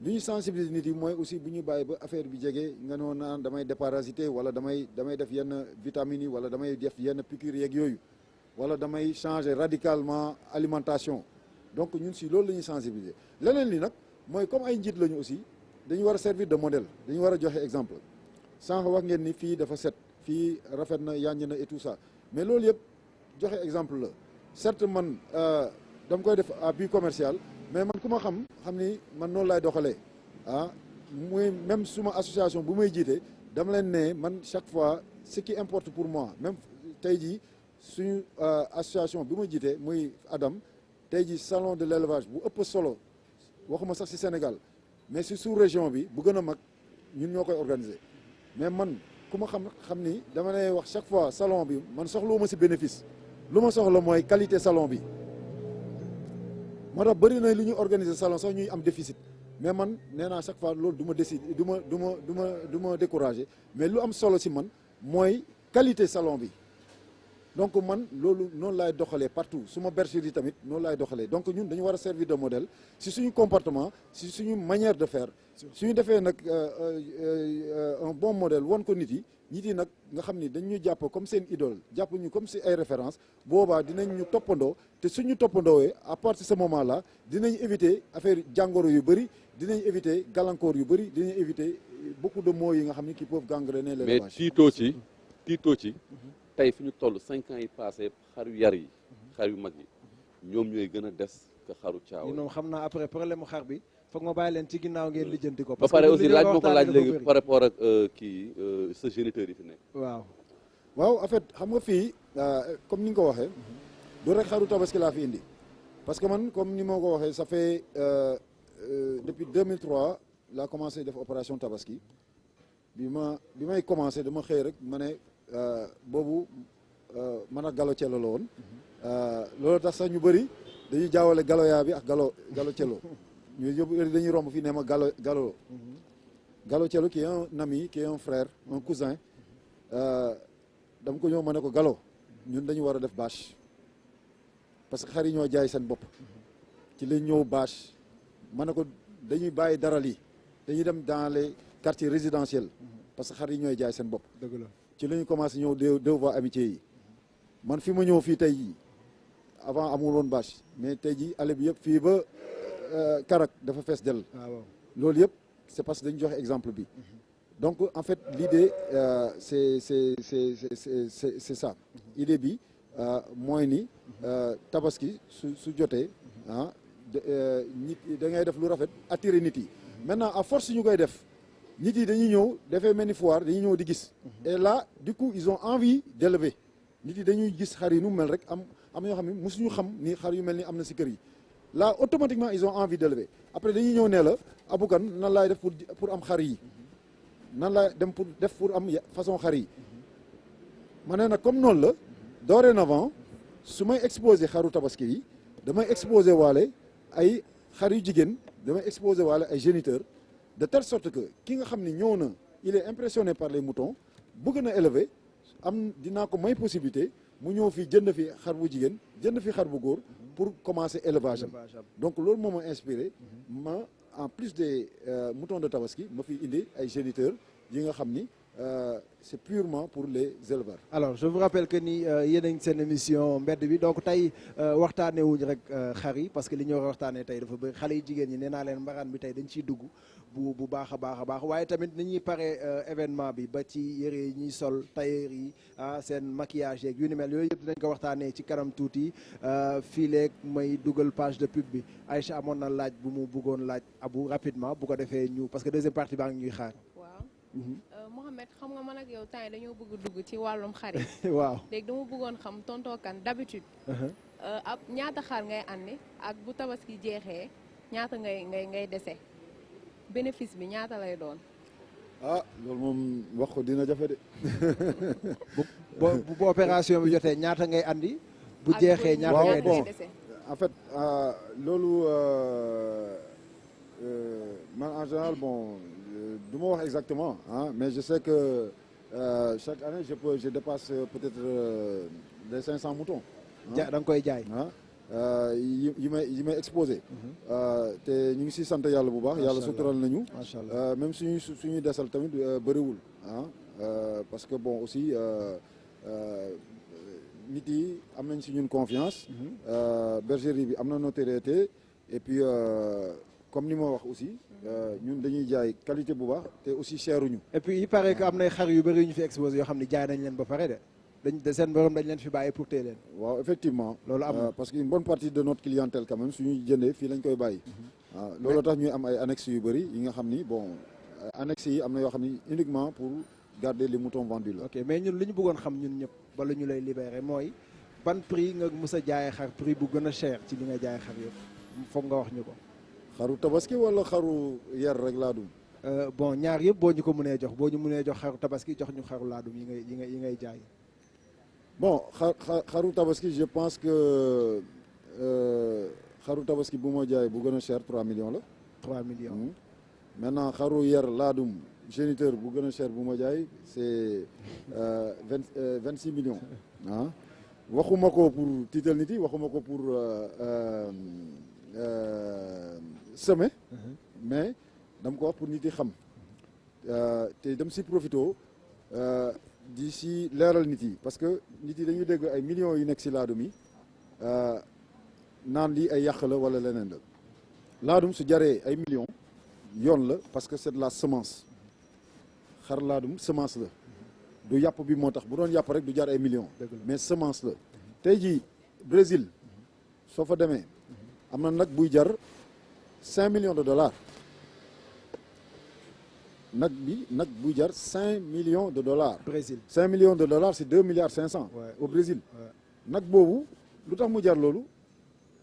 li ñuy sensibiliser nit yi mooy aussi bu ñu bàyyi ba affaire bi jege nga noon naan damay déparasiter wala damay def yenn vitamines yi wala damay def yenn piqûres yeeg yooyu wala damay changer radicalement alimentation donc ñun si loolu la ñuy sensibiliser leneen li nag mooy comme ay njiit lañu aussi dañu war a servir de modèle dañu war a joxe exemple sànq wax ngeen ni fii dafa set fii rafet na yànj na et tout ça mais loolu yëpp joxe exemple la certes man dama koy def à but commercial mais man ku ma xam ni man noonu laay doxalee muy même suma association bu may jiite dama leen ne man chaque fois ce qui importe pour moi même tey jii suñu association bi ma jiite muy Adam tey jii salon de l'élevage bu ëpp solo waxuma sax ci Sénégal mais ci sous-région bi bu gën a mag ñun ñoo koy organiser mais man ku ma xam ni dama lay wax chaque fois salon bi man soxlawuma ci bénéfice lu ma soxla mooy qualité salon bi moo tax bëri na lu ñuy organiser salon sax ñuy am déficit mais man nee naa chaque fois loolu du ma décider du ma décourager mais lu am solo ci man mooy qualité salon bi donc man loolu noonu laay doxalee partout su ma bergerie yi tamit noonu laay doxalee donc ñun dañu war a servir de modèle ci suñu comportement ci suñu manière de faire suñu defee nag un bon modèle won ko nit yi nag nga xam ni dañu jàpp comme seen idole jàpp ñu comme si ay référence boobaa dinañ ñu toppandoo te suñu toppandoowee à partir de ce moment là dinañ éviter affaire jàngoro yu bëri dinañ éviter gàllankoor yu bëri dinañ éviter beaucoup de maux yi nga xam ni qui peuvent gangréner l'élevage. mais tiitoo ci tey fi ñu toll 5 ans yi passé xaru yar yi xar yu mag yi ñoom ñooy gën a des que xaru caawa ñoom xam naa après problème mu xar bi foog ma bàyyi leen ci ginnaaw ngeen lijjanti ko. ba pare aussi laaj moo ko laaj léegi par rapport ak kii sa géniteur yi fi nekk. waaw en fait xam nga fii comme ni nga ko waxee du rek xaru tabaski laa fi indi parce que man comme ni ma ko waxee ça fait depuis 2003 laa commencé def opération tabaski bi may commencé dama xëy rek ma ne boobu man ak Gallo Cello la woon loolu tax sax ñu bëri dañuy jaawale Galoya bi ak Gallo Cello ñu yëpp dañuy romb fii ne ma Gallo Cello qui est un ami qui est un frère un cousin dama ko ñëw ma ne ko Gallo ñun dañu war a def bâche parce que xar yi ñoo jaay seen bopp ci lañ ñëw bâche ma ne ko dañuy bàyyi dara lii dañuy dem dans les quartiers résidentiels parce que xar yi ñooy jaay seen bopp. dëgg la ci la ñu commencé ñëw deux voies amitié yi man fi ma ñëw fii tey jii avant amul woon bâche mais tey jii àll bi yëpp fii ba Karak dafa fees dell. loolu yëpp c'est parce que dañu joxe exemple bi. donc en fait l'idée c'est ça idée bi mooy ni tabaski su jotee nit da ngay def lu rafet attirer nit yi maintenant à force ñu koy def nit yi dañuy ñëw dafay mel ni foire dañuy ñëw di gis et là du coup ils ont envie d'élever nit yi dañuy gis xar yi nu mel rek am ñoo xam ne mosuñu xam ni xar yu mel ni am na si kër yi là automatiquement ils ont envie d'élever après dañuy ñëw ne la Aboukan nan laay def pour am xar yi nan la dem pour am façon xar yi ma ne nag comme noonu la dorénavant su may exposé xaru tabaski yi damay exposé waale ay xar yu jigéen damay exposé waale ay géniteurs de telle sorte que ki nga xam ne ñëw na il est impressionné par les moutons bëgg na élever am dinaa ko may possibilité mu ñëw fii jënd fi xar bu jigéen jënd fi xar bu góor pour commencer élevage am donc loolu moo ma inspiré ma en plus des moutons de tabaski ma fi indi ay géniteurs yi nga xam ni c'est purement pour les éleveurs. alors je vous rappelle que ni yéen a ngi seen émission mbedd bi donc tey waxtaanee wuñ rek xar yi parce que li ñu war a waxtaanee tey dafa bëri xale yi jigéen ñi nee naa leen mbaraan bi tey dañ ciy dugg bu baax a baax waaye tamit ni ñuy pare événement bi ba ci yëre yi ñuy sol tailleur yi seen maquillage yeeg yu ni mel yooyu yëpp dinañ ko waxtaanee ci kanam tuuti fii léegi may dugal page de pub bi Aïcha amoon na laaj bu mu bëggoon laaj Abou rapidement bu ko defee ñu parce que deuxième partie baa ngi ñuy xaar. Mohamed xam nga man ak yow temps yi dañoo bëgg dugg ci wàllum xar yi. waaw léegi dama bëggoon xam tonton Kane d'habitude. ab ñaata xar ngay andi ak bu tabaski jeexee ñaata ngay dese bénéfice bi ñaata lay doon. loolu moom wax ko dina jafe de. bu opération bi jotee ñaata ngay andi. bu jeexee ñaata ngay dese en fait loolu man en général bon. du ma wax exactement mais je sais que chaque année je dépasse peut-être les 500 moutons. da nga koy jaay. yi may exposé. te ñu ngi si sant yàlla bu baax. yàlla sutural nañu. macha allah même suñuy desal tamit bëriwul parce que bon aussi nit yi am nañ si ñun confiance. bergerie bi am na notoriété et puis comme ni ma wax aussi. ñun dañuy jaay qualité bu baax te aussi cheruñu. et puis il paraît que am nay xar yu bëri yu ñu fi exposé yoo xam ne jaay nañ leen ba pare de seen borom dañ leen fi bàyyi pour téye leen. waaw effectivement. loolu am na parce que une bonne partie de notre clientèle quand même suñuy jëndee fii lañ koy bàyyi. waaw loolu tax ñuy am ay annexes yu bëri yi nga xam ni bon annexes yi am na yoo xam ni uniquement pour garder les moutons vendus là. ok mais ñun li ñu bëggoon xam ñun ñëpp bala ñu lay libéré mooy ban prix nga mës a jaayee xar prix bu gën a cher ci li nga jaay xar yëpp foog nga wax ñu ko. xaru tabaski wala xaru yar rek laadum. bon ñaar yëpp boo ñu ko mënee jox boo ñu mënee jox xaru tabaski jox ñu xaru laadum yi ngay jaay. bon xaru tabaski je pense que xaru tabaski bu ma jaay bu gën a cher 3 millions la. 3 millions. maintenant xaru yar laadum géniteur bu gën a cher bu ma jaay c'est 26 millions. waxuma ko pour tiital nit yi waxuma ko pour. semé mais dama ko wax pour nit yi xam te dem si profito di si leeral nit yi parce que nit yi dañuy dégg ay millions yu nekk si laadum yi naan lii ay yàq la wala leneen la laadum su jaree ay millions yoon la parce que c'est de la semence xar laadum semence la du yàpp bi moo tax bu doon yàpp rek du jar ay millions mais semence la tey jii Brésil soo fa demee am na nag buy jar 5 millions de dollars nag bu jar 5 millions de dollars. Brésil 5 millions de dollars c'est 2 milliards 500. Au Brésil. nag boobu lu tax mu jar loolu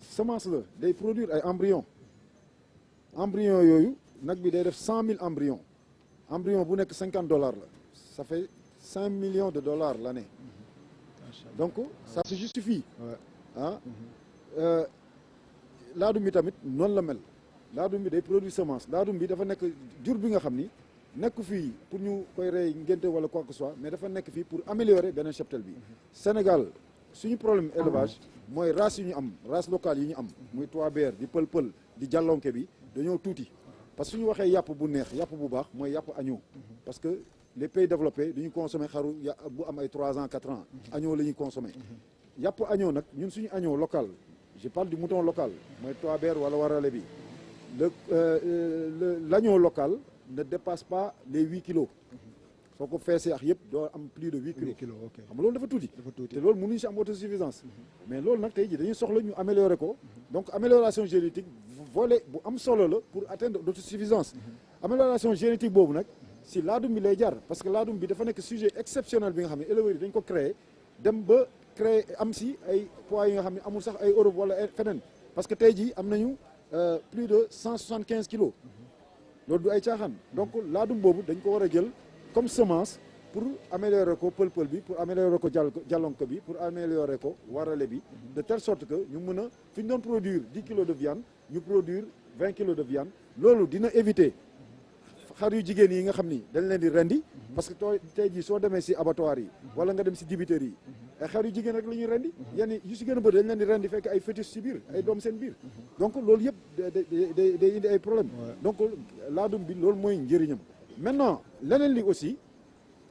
semence la day produire ay embryons yooyu nag bi day def 100 000 embryons embryon bu nekk $50 la ça fait 5 millions de dollars l'année. donc ça se justifie. laadum bi tamit noonu la mel laadum bi day produire semence laadum bi dafa nekk jur bi nga xam ni nekk fii pour ñu koy rey ngénte wala quoi que ce soit mais dafa nekk fii pour améliorer beneen cheptel bi. Sénégal suñu problème élevage mooy race yu ñu am race locale yi ñu am muy Touabère di pël-pël di jàllonke bi dañoo tuuti parce que suñu waxee yàpp bu neex yàpp bu baax mooy yàpp agneau parce que les pays développés du ñu consommer xaru bu am ay 3 ans 4 ans agneau la ñuy consommer yàpp agneau nag ñun suñu agneau local je parle du mouton local mooy Touabère wala warale bi l'agneau local ne dépasse pas les 8 kilos soo ko feesee ak yëpp doo am plus de 8 kilos xam nga loolu dafa tuuti te loolu mënuñu si am autosuffisance mais loolu nag tey jii dañuy soxla ñu améliorer ko donc amélioration génétique volet bu am solo la pour atteindre l'autosuffisance amélioration génétique boobu nag si laadum bi lay jar parce que laadum bi dafa nekk sujet exceptionnel bi nga xam ne éleveurs yi dañ ko créer dem ba créer am si ay poids yi nga xam ne amul sax ay Europe wala feneen parce que tey jii am nañu plus de 175 kilos loolu du ay caaxaan donc laadum boobu dañ ko war a jël comme semence pour améliorer ko pël-pël bi pour améliorer ko jàllonko bi pour améliorer ko warale bi de telle sorte que ñu mën a fi ñu doon produire 10 kilos de viande ñu produire 20 kilos de viande loolu dina éviter xar yu jigéen yi nga xam ni dañ leen di rendi parce que tey jii soo demee si abattoir yi wala nga dem si dibiteri yi ay xar yu jigéen rek la ñuy rendi yenn yu si gën a bëri dañ leen di rendi fekk ay fœtus si biir ay doom seen biir donc loolu yëpp day indi ay problème donc laadum bi loolu mooy njëriñam maintenant leneen li aussi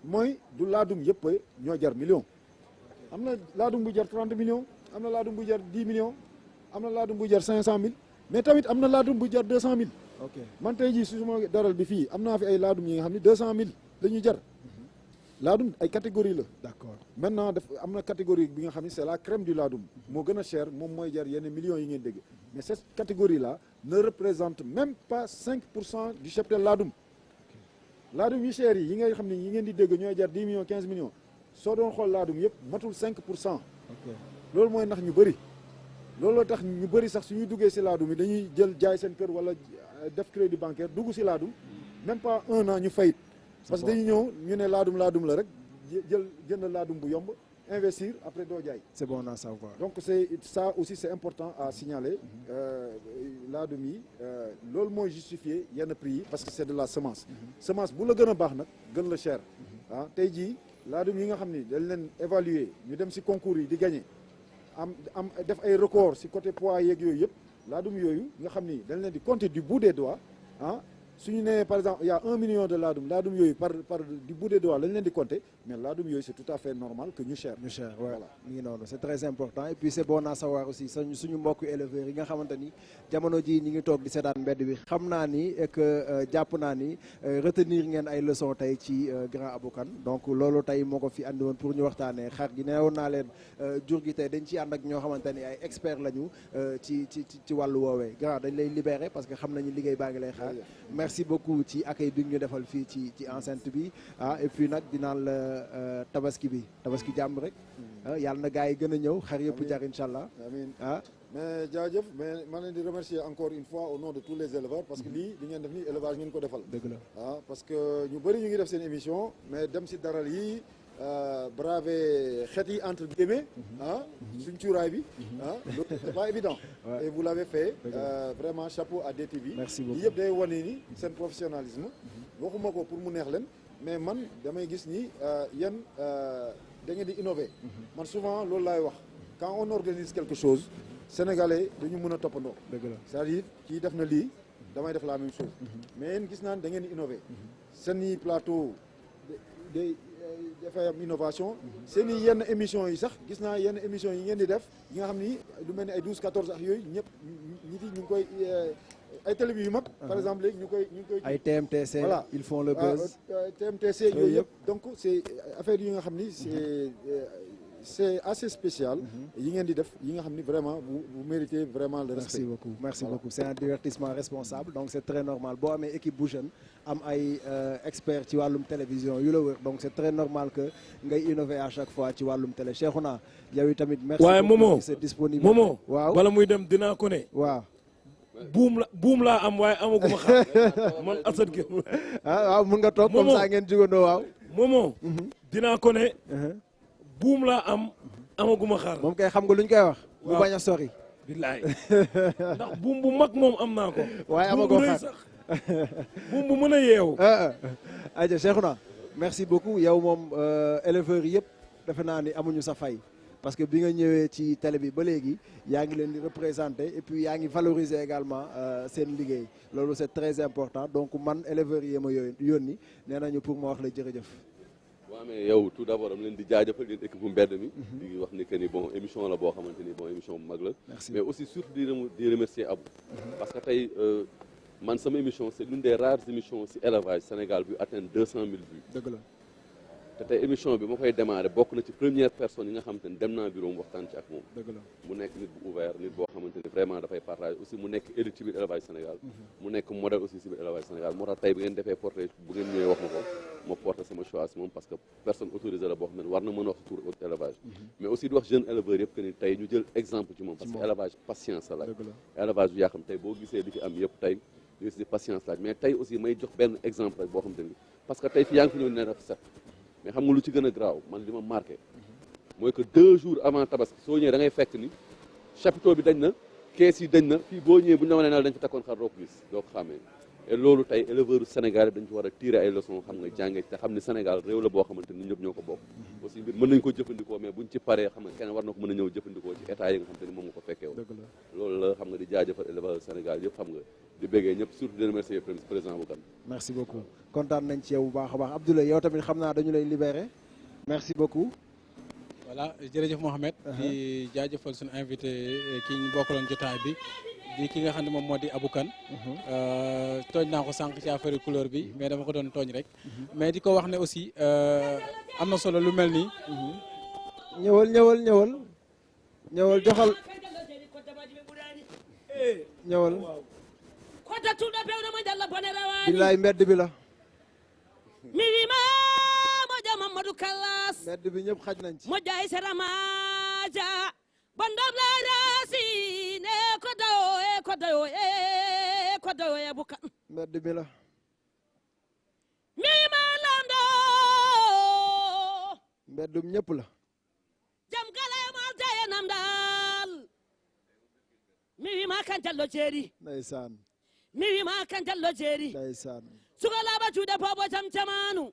mooy du laadum yëpp ñoo jar million am na laadum bu jar 30 millions am na laadum bu jar 10 millions am na laadum bu jar 500 000 mais tamit am na laadum bu jar 200 000 man tey jii su ma daral bi fii am naa fi ay laadum yi nga xam ne 200 000 la ñuy jar laadum ay catégorie la d'accord maintenant am na catégorie bi nga xam ne c'est la crème du laadum moo gën a cher moom mooy jar yenn millions yi ngeen dégg mais cette catégorie là ne représente même pas 5% du cheptel laadum laadum yu cher yi nga xam ne yi ngeen di dégg ñooy jar 10 millions 15 millions soo doon xool laadum yëpp matul 5%. loolu mooy nax ñu bëri looloo tax ñu bëri sax suñuy duggee si laadum yi dañuy jël jaay seen kër wala def crédit bancaire dugg si laadum même pas 1 an ñu fayit parce que dañuy ñëw ñu ne laadum la rek jënd laadum bu yomb investir après doo jaay. C'est bon à savoir. donc c'est ça aussi c'est important à signaler laadum yi loolu mooy justifier yenn prix yi parce que c'est de la semence. semence bu la gën a baax nag gën la cher ah tey jii laadum yi nga xam ni dañ leen évaluer ñu dem si concours yi di gagner am def ay record si côté poids yeeg yooyu yëpp laadum yooyu nga xam ni dañ leen di compter du bout des doigts ah. suñu nee par exemple il y a 1 million de laadum yooyu par du bout des doigts lañ leen di compter mais laadum yooyu c'est tout à fait normal que ñu cher. voilà mi ngi noonu c'est très important et puis c'est bon à savoir aussi suñu mbokku éleveurs yi nga xamante ni jamono ji ñi ngi toog di seetaan mbedd bi xam naa ni et que jàpp naa ni retenir ngeen ay leçons tey ci grand Aboukan donc loolu tey moo ko fi andi woon pour ñu waxtaanee xar gi neewoon naa leen jur gi tey dañ ci ànd ak ñoo xamante ni ay experts lañu ci wàllu woowee grand dañ lay libérer parce que xam nañu liggéey baa ngi lay xaar. merci beaucoup ci accueil bi ñu defal fii ci enceinte bi et puis nag dinaan la tabaski jàmm rek yàlla na gars yi gën a ñëw xar yëpp jar incha allah amiin mais jaajëf mais ma leen di remercier encore une fois au nom de tous les éleveurs parce que lii li ngeen def nii élevage ngeen ko defal dëgg la parce que ñu bëri ñu ngi def seen émission mais dem si daral yi braver xeet yi entre guillemets suñ cuuraay bi loolu c'est pas évident et vous l'avez fait vraiment chapeau à DTV merci beaucoup yëpp day wane ni seen professionnalisme waxuma ko pour mu neex leen mais man damay gis ni yéen da ngeen di innover man souvent loolu laay wax quand on organise quelque chose sénégalais dañu mën a toppandoo c'est-à-dire kii def na lii damay def la même chose mais yéen gis naan da ngeen di innover seen i plateau day dafay am innovation seen i yenn émissions yi sax gis naa yenn émissions yi ngeen di def yi nga xam ni lu mel ni ay 12 14 ak yooyu ñëpp ñi ñu ngi koy ay télé yu mag par exemple léegi ñu koy ay TMTC voilà ils font le buzz TMTC yooyu yëpp donc c'est affaire yi nga xam ni c'est assez spécial. yi ngeen di def yi nga xam ni vraiment vous méritez vraiment le respect. Merci beaucoup c'est un divertissement responsable donc c'est très normal boo amee équipe bu jeune am ay experts ci wàllum télévision yu la wër donc c'est très normal que ngay innover à chaque fois ci wàllum télé Cheikhouna yow tamit merci waaye beaucoup c'est disponible Momo waaw bala muy dem dinaa ko ne waaw buum laa am waaye amaguma xar man Assane gi waaw mun nga toog comme ça ngeen jugandoo waaw Momo dinaa ko ne buum laa am amaguma xar moom kay xam nga lu ñu koy wax bu bañ a sori billaay ndax buum bu mag moom am naa ko waaye amagoo xar sax buum bu mën a yeewu aja Cheikhouna merci beaucoup yow moom éleveurs yëpp defe naa ni amuñu sa fay parce que bi nga ñëwee ci télé bi ba léegi yaa ngi leen di représenter et puis yaa ngi valoriser également seen liggéey loolu c'est très important donc man éleveurs yi ma yónni nee nañu pour ma wax la jërëjëf. waaw mais yow tout d'abord am leen di jaajëfal yéen équipe bu mbedd mi. di wax ni que ni bon émission la boo xamante ni bon émission bu mag la. mais aussi surtout di remercier Abou. parce que tey man sama émission c'est l'une des rares émissions ci élevage Sénégal bi atteindre 200 000 vues. dëgg la. te tey émission bi ma koy démarrer bokk na ci première personne yi nga xamante ni dem naa bureau mu waxtaan ci ak moom. dëgg la mu nekk nit bu ouvert nit boo xamante ni vraiment dafay partager aussi mu nekk élite ci biir élevage Sénégal. mu nekk modèle aussi ci biir élevage Sénégal moo tax tey bi ngeen defee porté bu ngeen ñëwee wax ma ko ma porté sama choix ci moom parce que personne autorisée la boo xam ne war na mën a wax tour élevage. mais aussi di wax jeune éleveur yëpp que ni tey ñu jël exemple ci moom. parce que élevage patience la laaj. élevage bu yaa xam tey boo gisee li fi am yëpp tey ñu si patience laaj mais tey aussi may jox benn exemple rek boo xamante ni parce que tey fi yaa ngi fi ñëw ne dafa set mais xam nga lu ci gën a graaw man li ma marqué mooy que 2 jours avant tabaski soo ñëwee da ngay fekk ni chapiteau bi dañ na kees yi dañ na fii boo ñëwee bu ñu la wanee dañ fi takkoon xar doo ko gis doo ko xàmmee et loolu tey éleveur Sénégal dañ ci war a tirer ay leçons xam nga jàngee te xam ni Sénégal réew la boo xamante ni ñëpp ñoo ko bokk aussi mbir mën nañ ko jëfandikoo mais buñ ci paree xam nga kenn war na ko mën a ñëw jëfandikoo ci état yi nga xamante ni moom nga ko fekkee woon loolu la xam nga di jaajëfal éleveur Sénégal yëpp xam nga di béggee ñëpp surtout di remercier président Bougane merci beaucoup kontaan nañ ci yow bu baax a baax Abdoulaye yow tamit xam naa dañu lay libérer merci beaucoup voilà jërëjëf Mohamed di jaajëfal suñu invité ki ñu bokkaloon jotaay bi di ki nga xam ne moom moo di Abou Kane tooñ naa ko sànq ci affaire couleur bi mais dama ko doon tooñ rek mais di ko wax ne aussi am na solo lu mel nii ñëwal joxal ñëwal billaay mbedd bi la Mamadou Kallas mbedd bi ñëpp xaj nañ ci mo jaay seramaja bandam la rasine ko dayo e bukan mbedd bi la mi ma lando mbeddum ñëpp la jam gala ma jaye nam dal mi ma kan jallo jeri ndeysaan mi ma kan jallo jeri ndeysaan suga laba juude bobo jam jamanu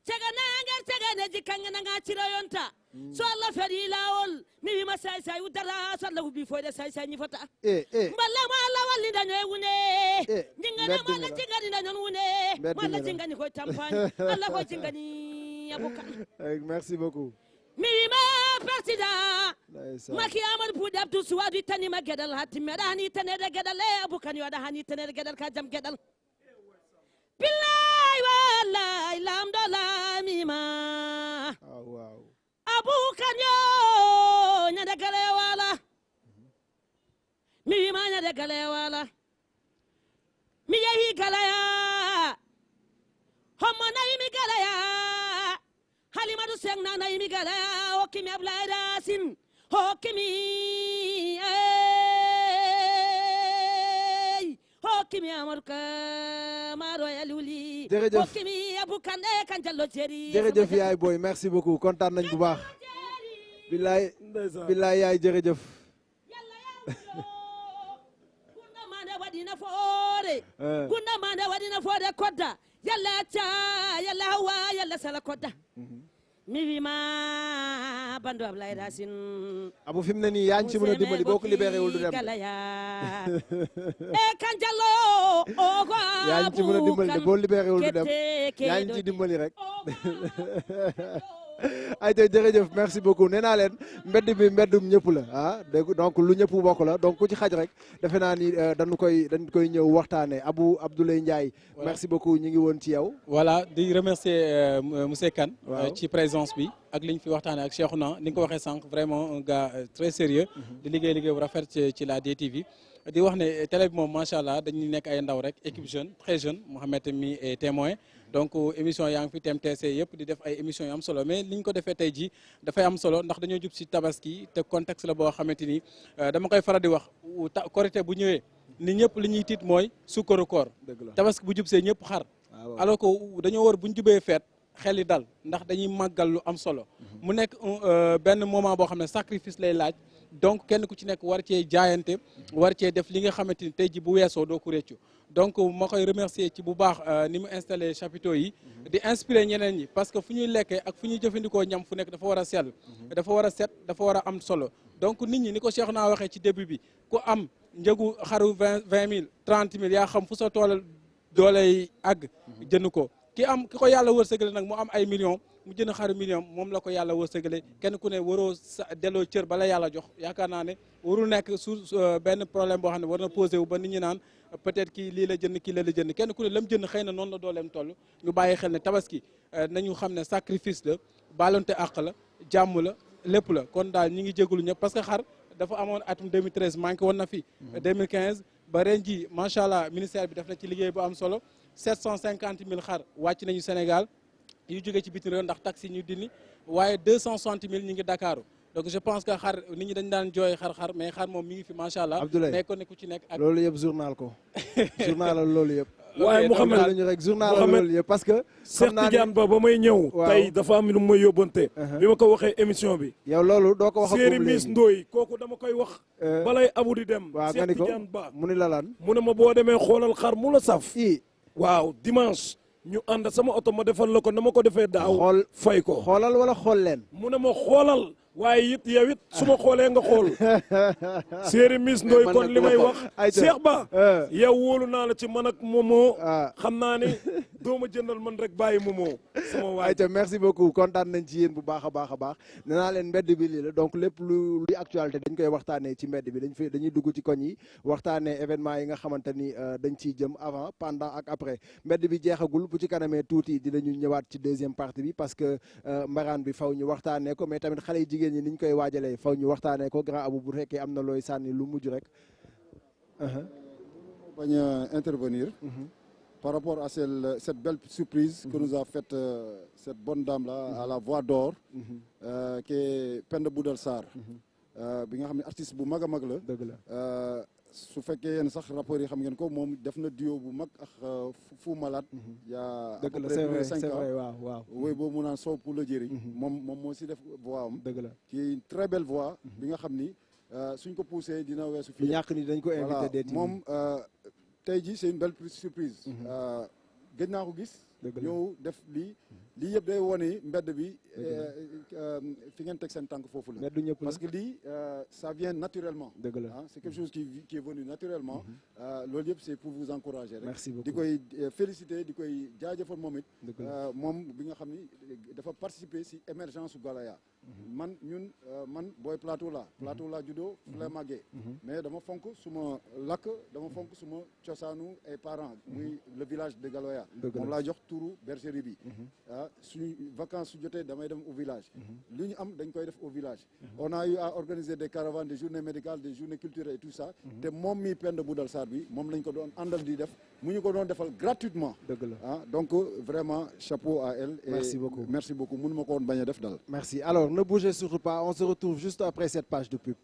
cegane jikkanga nanga cirayonta so Allah feri lawol mi wima say udara so Allah hubi foyde say ñifata mballa ma Allah walli daño e wune jingana malla jingani dañon wune malla jingani koy campagne Allah koy jingani abukan merci beaucoup mi wima président Macky Amadou Poude Abdou Souadou tanima gueɗal hatti meɗa hani tanede gueɗal e abukan yoɗa hani tanede gueɗal ka jam gueɗal billahi wallahi lamdo lamima wow Abou Kane yo ñade gale wala mi wima ñade gale wala mi yehi galaya hommo nayi mi galaya Halimatu Seng na nayi mi galaya hokkimi Ablaye Racine hokkimi hokkimi Amadou Kamaro Yaluli jërëjëf hokkimi Abou Kane kan jallo jeri jërëjëf yaay booy merci beaucoup kontaan nañ bu baax billaay yaay jërëjëf gunda mande waɗina foode kodda yalla acca yalla hawa yalla sala kodda mi wima bando Ablaye Racine Abou fi mu ne nii yaa ngi ci mën a dimbali boo ko libéré wul du dem e kan jallo o ko yaa ngi ci mën a dimbali boo libéré wul du dem yaa ngi ci dimbali rek ayca jërëjëf merci beaucoup nee naa leen mbedd bi mbeddum ñëpp la ah dégg donc lu ñëpp bokk la donc ku ci xaj rek defe naa ni dañ koy ñëw waxtaanee Abdoulaye Ndiaye. merci beaucoup ñu ngi woon ci yow. voilà di remercier monsieur Kane. ci présence bi ak li ñu fi waxtaanee ak Cheikhouna ni nga ko waxee sànq vraiment un gars très sérieux di liggéey bu rafet ci la DTV. di wax ne télé bi moom macha allah dañuy nekk ay ndaw rek équipe jeune très jeune Mouhamed mi est témoin donc émission yaa ngi fi TMTC yëpp di def ay émissions yu am solo mais li ñu ko defee tey jii dafay am solo ndax dañoo jub si tabaski te contexte la boo xamante ni dama koy faral di wax korité bu ñëwee ni ñëpp li ñuy tiit mooy sukkaru koor tabaski bu jub see ñëpp xar alors que dañoo war bu ñu jubee feet xel yi dal ndax dañuy màggal lu am solo mu nekk benn moment boo xam ne sacrifice lay laaj donc kenn ku ci nekk war cee jaayante war cee def li nga xamante ni tey ji bu weesoo doo ko réccu donc ma koy remercier ci bu baax ni mu installé chapiteau yi di inspiré ñeneen ñi parce que fu ñuy lekkee ak fu ñuy jëfandikoo ñam fu nekk dafa war a sell dafa war a set dafa war a am solo donc nit ñi ni ko Cheikh naa waxee ci début bi ku am njëgu xaru 20 000 30 000 yaa xam fu sa tool dooley àgg jënd ko ki ko yàlla wërsëgale nag mu am ay millions mu jënd xaru million moom la ko yàlla wërsëgale kenn ku ne waroo delloo cër bala yàlla jox yaakaar naa ne warul nekk benn problème boo xam ne war na posé wu ba nit ñi naan peut-être kii lii la jënd kii la jënd kenn ku ne lam jënd xëy na noonu la dooleem toll ñu bàyyi xel ne tabaski nañu xam ne sacrifice la baalonte àq la jàmm la lépp la kon daal ñi ngi jégalu ñëpp parce que xar dafa amoon atum 2013 manqué woon na fi 2015 ba ren ji macha allah ministère bi def na ci liggéey bu am solo 750 000 xar wàcc nañu Sénégal yu jógee ci bitim réew ndax taxi ñu dindi waaye 260 000 ñu ngi Dakar donc je pense que xar nit ñi dañ daan jooy xar mais xar moom mi ngi fi macha allah. Abdoulaye mais kon ne ku ci nekk ak loolu yëpp journal ko journal loolu yëpp. waaye Mouhamed lañu rek journal loolu yëpp parce que. Cheikh Tidiane ba may ñëw. tey dafa am lu may yóbbante. bi ma ko waxee émission bi. yow loolu doo ko wax ak Séeri Miss Ndoye kooku dama koy wax. balay abu di dem. waaw nga ni ko Cheikh Tidiane ba mu ni la lan. mu ne ma boo demee xoolal xar mu la saf. waaw dimanche. ñu ànd sama oto ma defal la ko na ma ko defee daaw. fay ko xoolal wala xool leen. mu ne ma xoolal. waaye it yow it su ma xoolee nga xool Séeri Miss Ndoye kon li may wax Cheikh Ba yow wóolu naa la ci man ak Momo xam naa ne doo ma jëndal man rek bàyyi Momo sama waay ayca merci beaucoup kontaan nañ ci yéen bu baax a baax a baax nee naa leen mbedd bi lii la donc lépp luy actualité dañ koy waxtaanee ci mbedd bi dañuy dugg ci koñ yi waxtaanee événement yi nga xamante ni dañ ciy jëm avant pendant ak après mbedd bi jeexagul bu ci kanamee tuuti dinañu ñëwaat ci deuxième partie bi parce que mbaraan bi faw ñu waxtaanee ko mais tamit xale yi jigéen ñi niñ koy waajalee faw ñu waxtaanee ko grand Abou bu fekkee am na looy sànni lu mujj rek. bañ a intervenir. Par rapport à cette belle surprise que nous a faite cette bonne dame là à la voix d'or qui est Penda Boudal Sarr bi nga xam ne artiste bu mag a mag la. dëgg la su fekkee yéen sax rapport yi xam ngeen ko moom def na duo bu mag ak Fou Malade. yaa à peu près 5 ans waaw woy boobu mu naan Sow pour le jëriñ. moom moo si def voix am. dëgg la qui est une très belle voix. bi nga xam ni suñ ko poussé dina weesu fii. ñàkk ni dañ ko invité DTV moom tey jii c'est une belle surprise. gëj naa ko gis. ñëw def lii yëpp day wone mbedd bi fi ngeen teg seen tànk foofu la. parce que lii ça vient naturellement. dëgg la c'est quelque chose qui est venu naturellement. loolu yëpp c'est pour vous encourager rek. merci beaucoup di koy féliciter di koy jaajëfal moom it. moom bi nga xam ni dafa participer si émergence su Galaya. man booy plateau la juddoo fu la màggee. mais dama fonk suma lakk dama fonk suma cosaanu ay parents. muy le village de Galoya. moom laa jox turu bergerie bi. suñu vacances su jotee damay dem au village. lu ñu am dañ koy def au village. on a eu à organiser des caravanes des journées médicales des journées culturelles et tout ça. te moom mi Penda Boudal Sarr bi moom lañ ko doon àndal di def mu ñu ko doon defal gratuitement. dëgg la donc vraiment chapeau à elle. et merci beaucoup mënu ma ko woon bañ a def dal. merci alors ne bougez surtout pas on se retrouve juste après cette page de pub.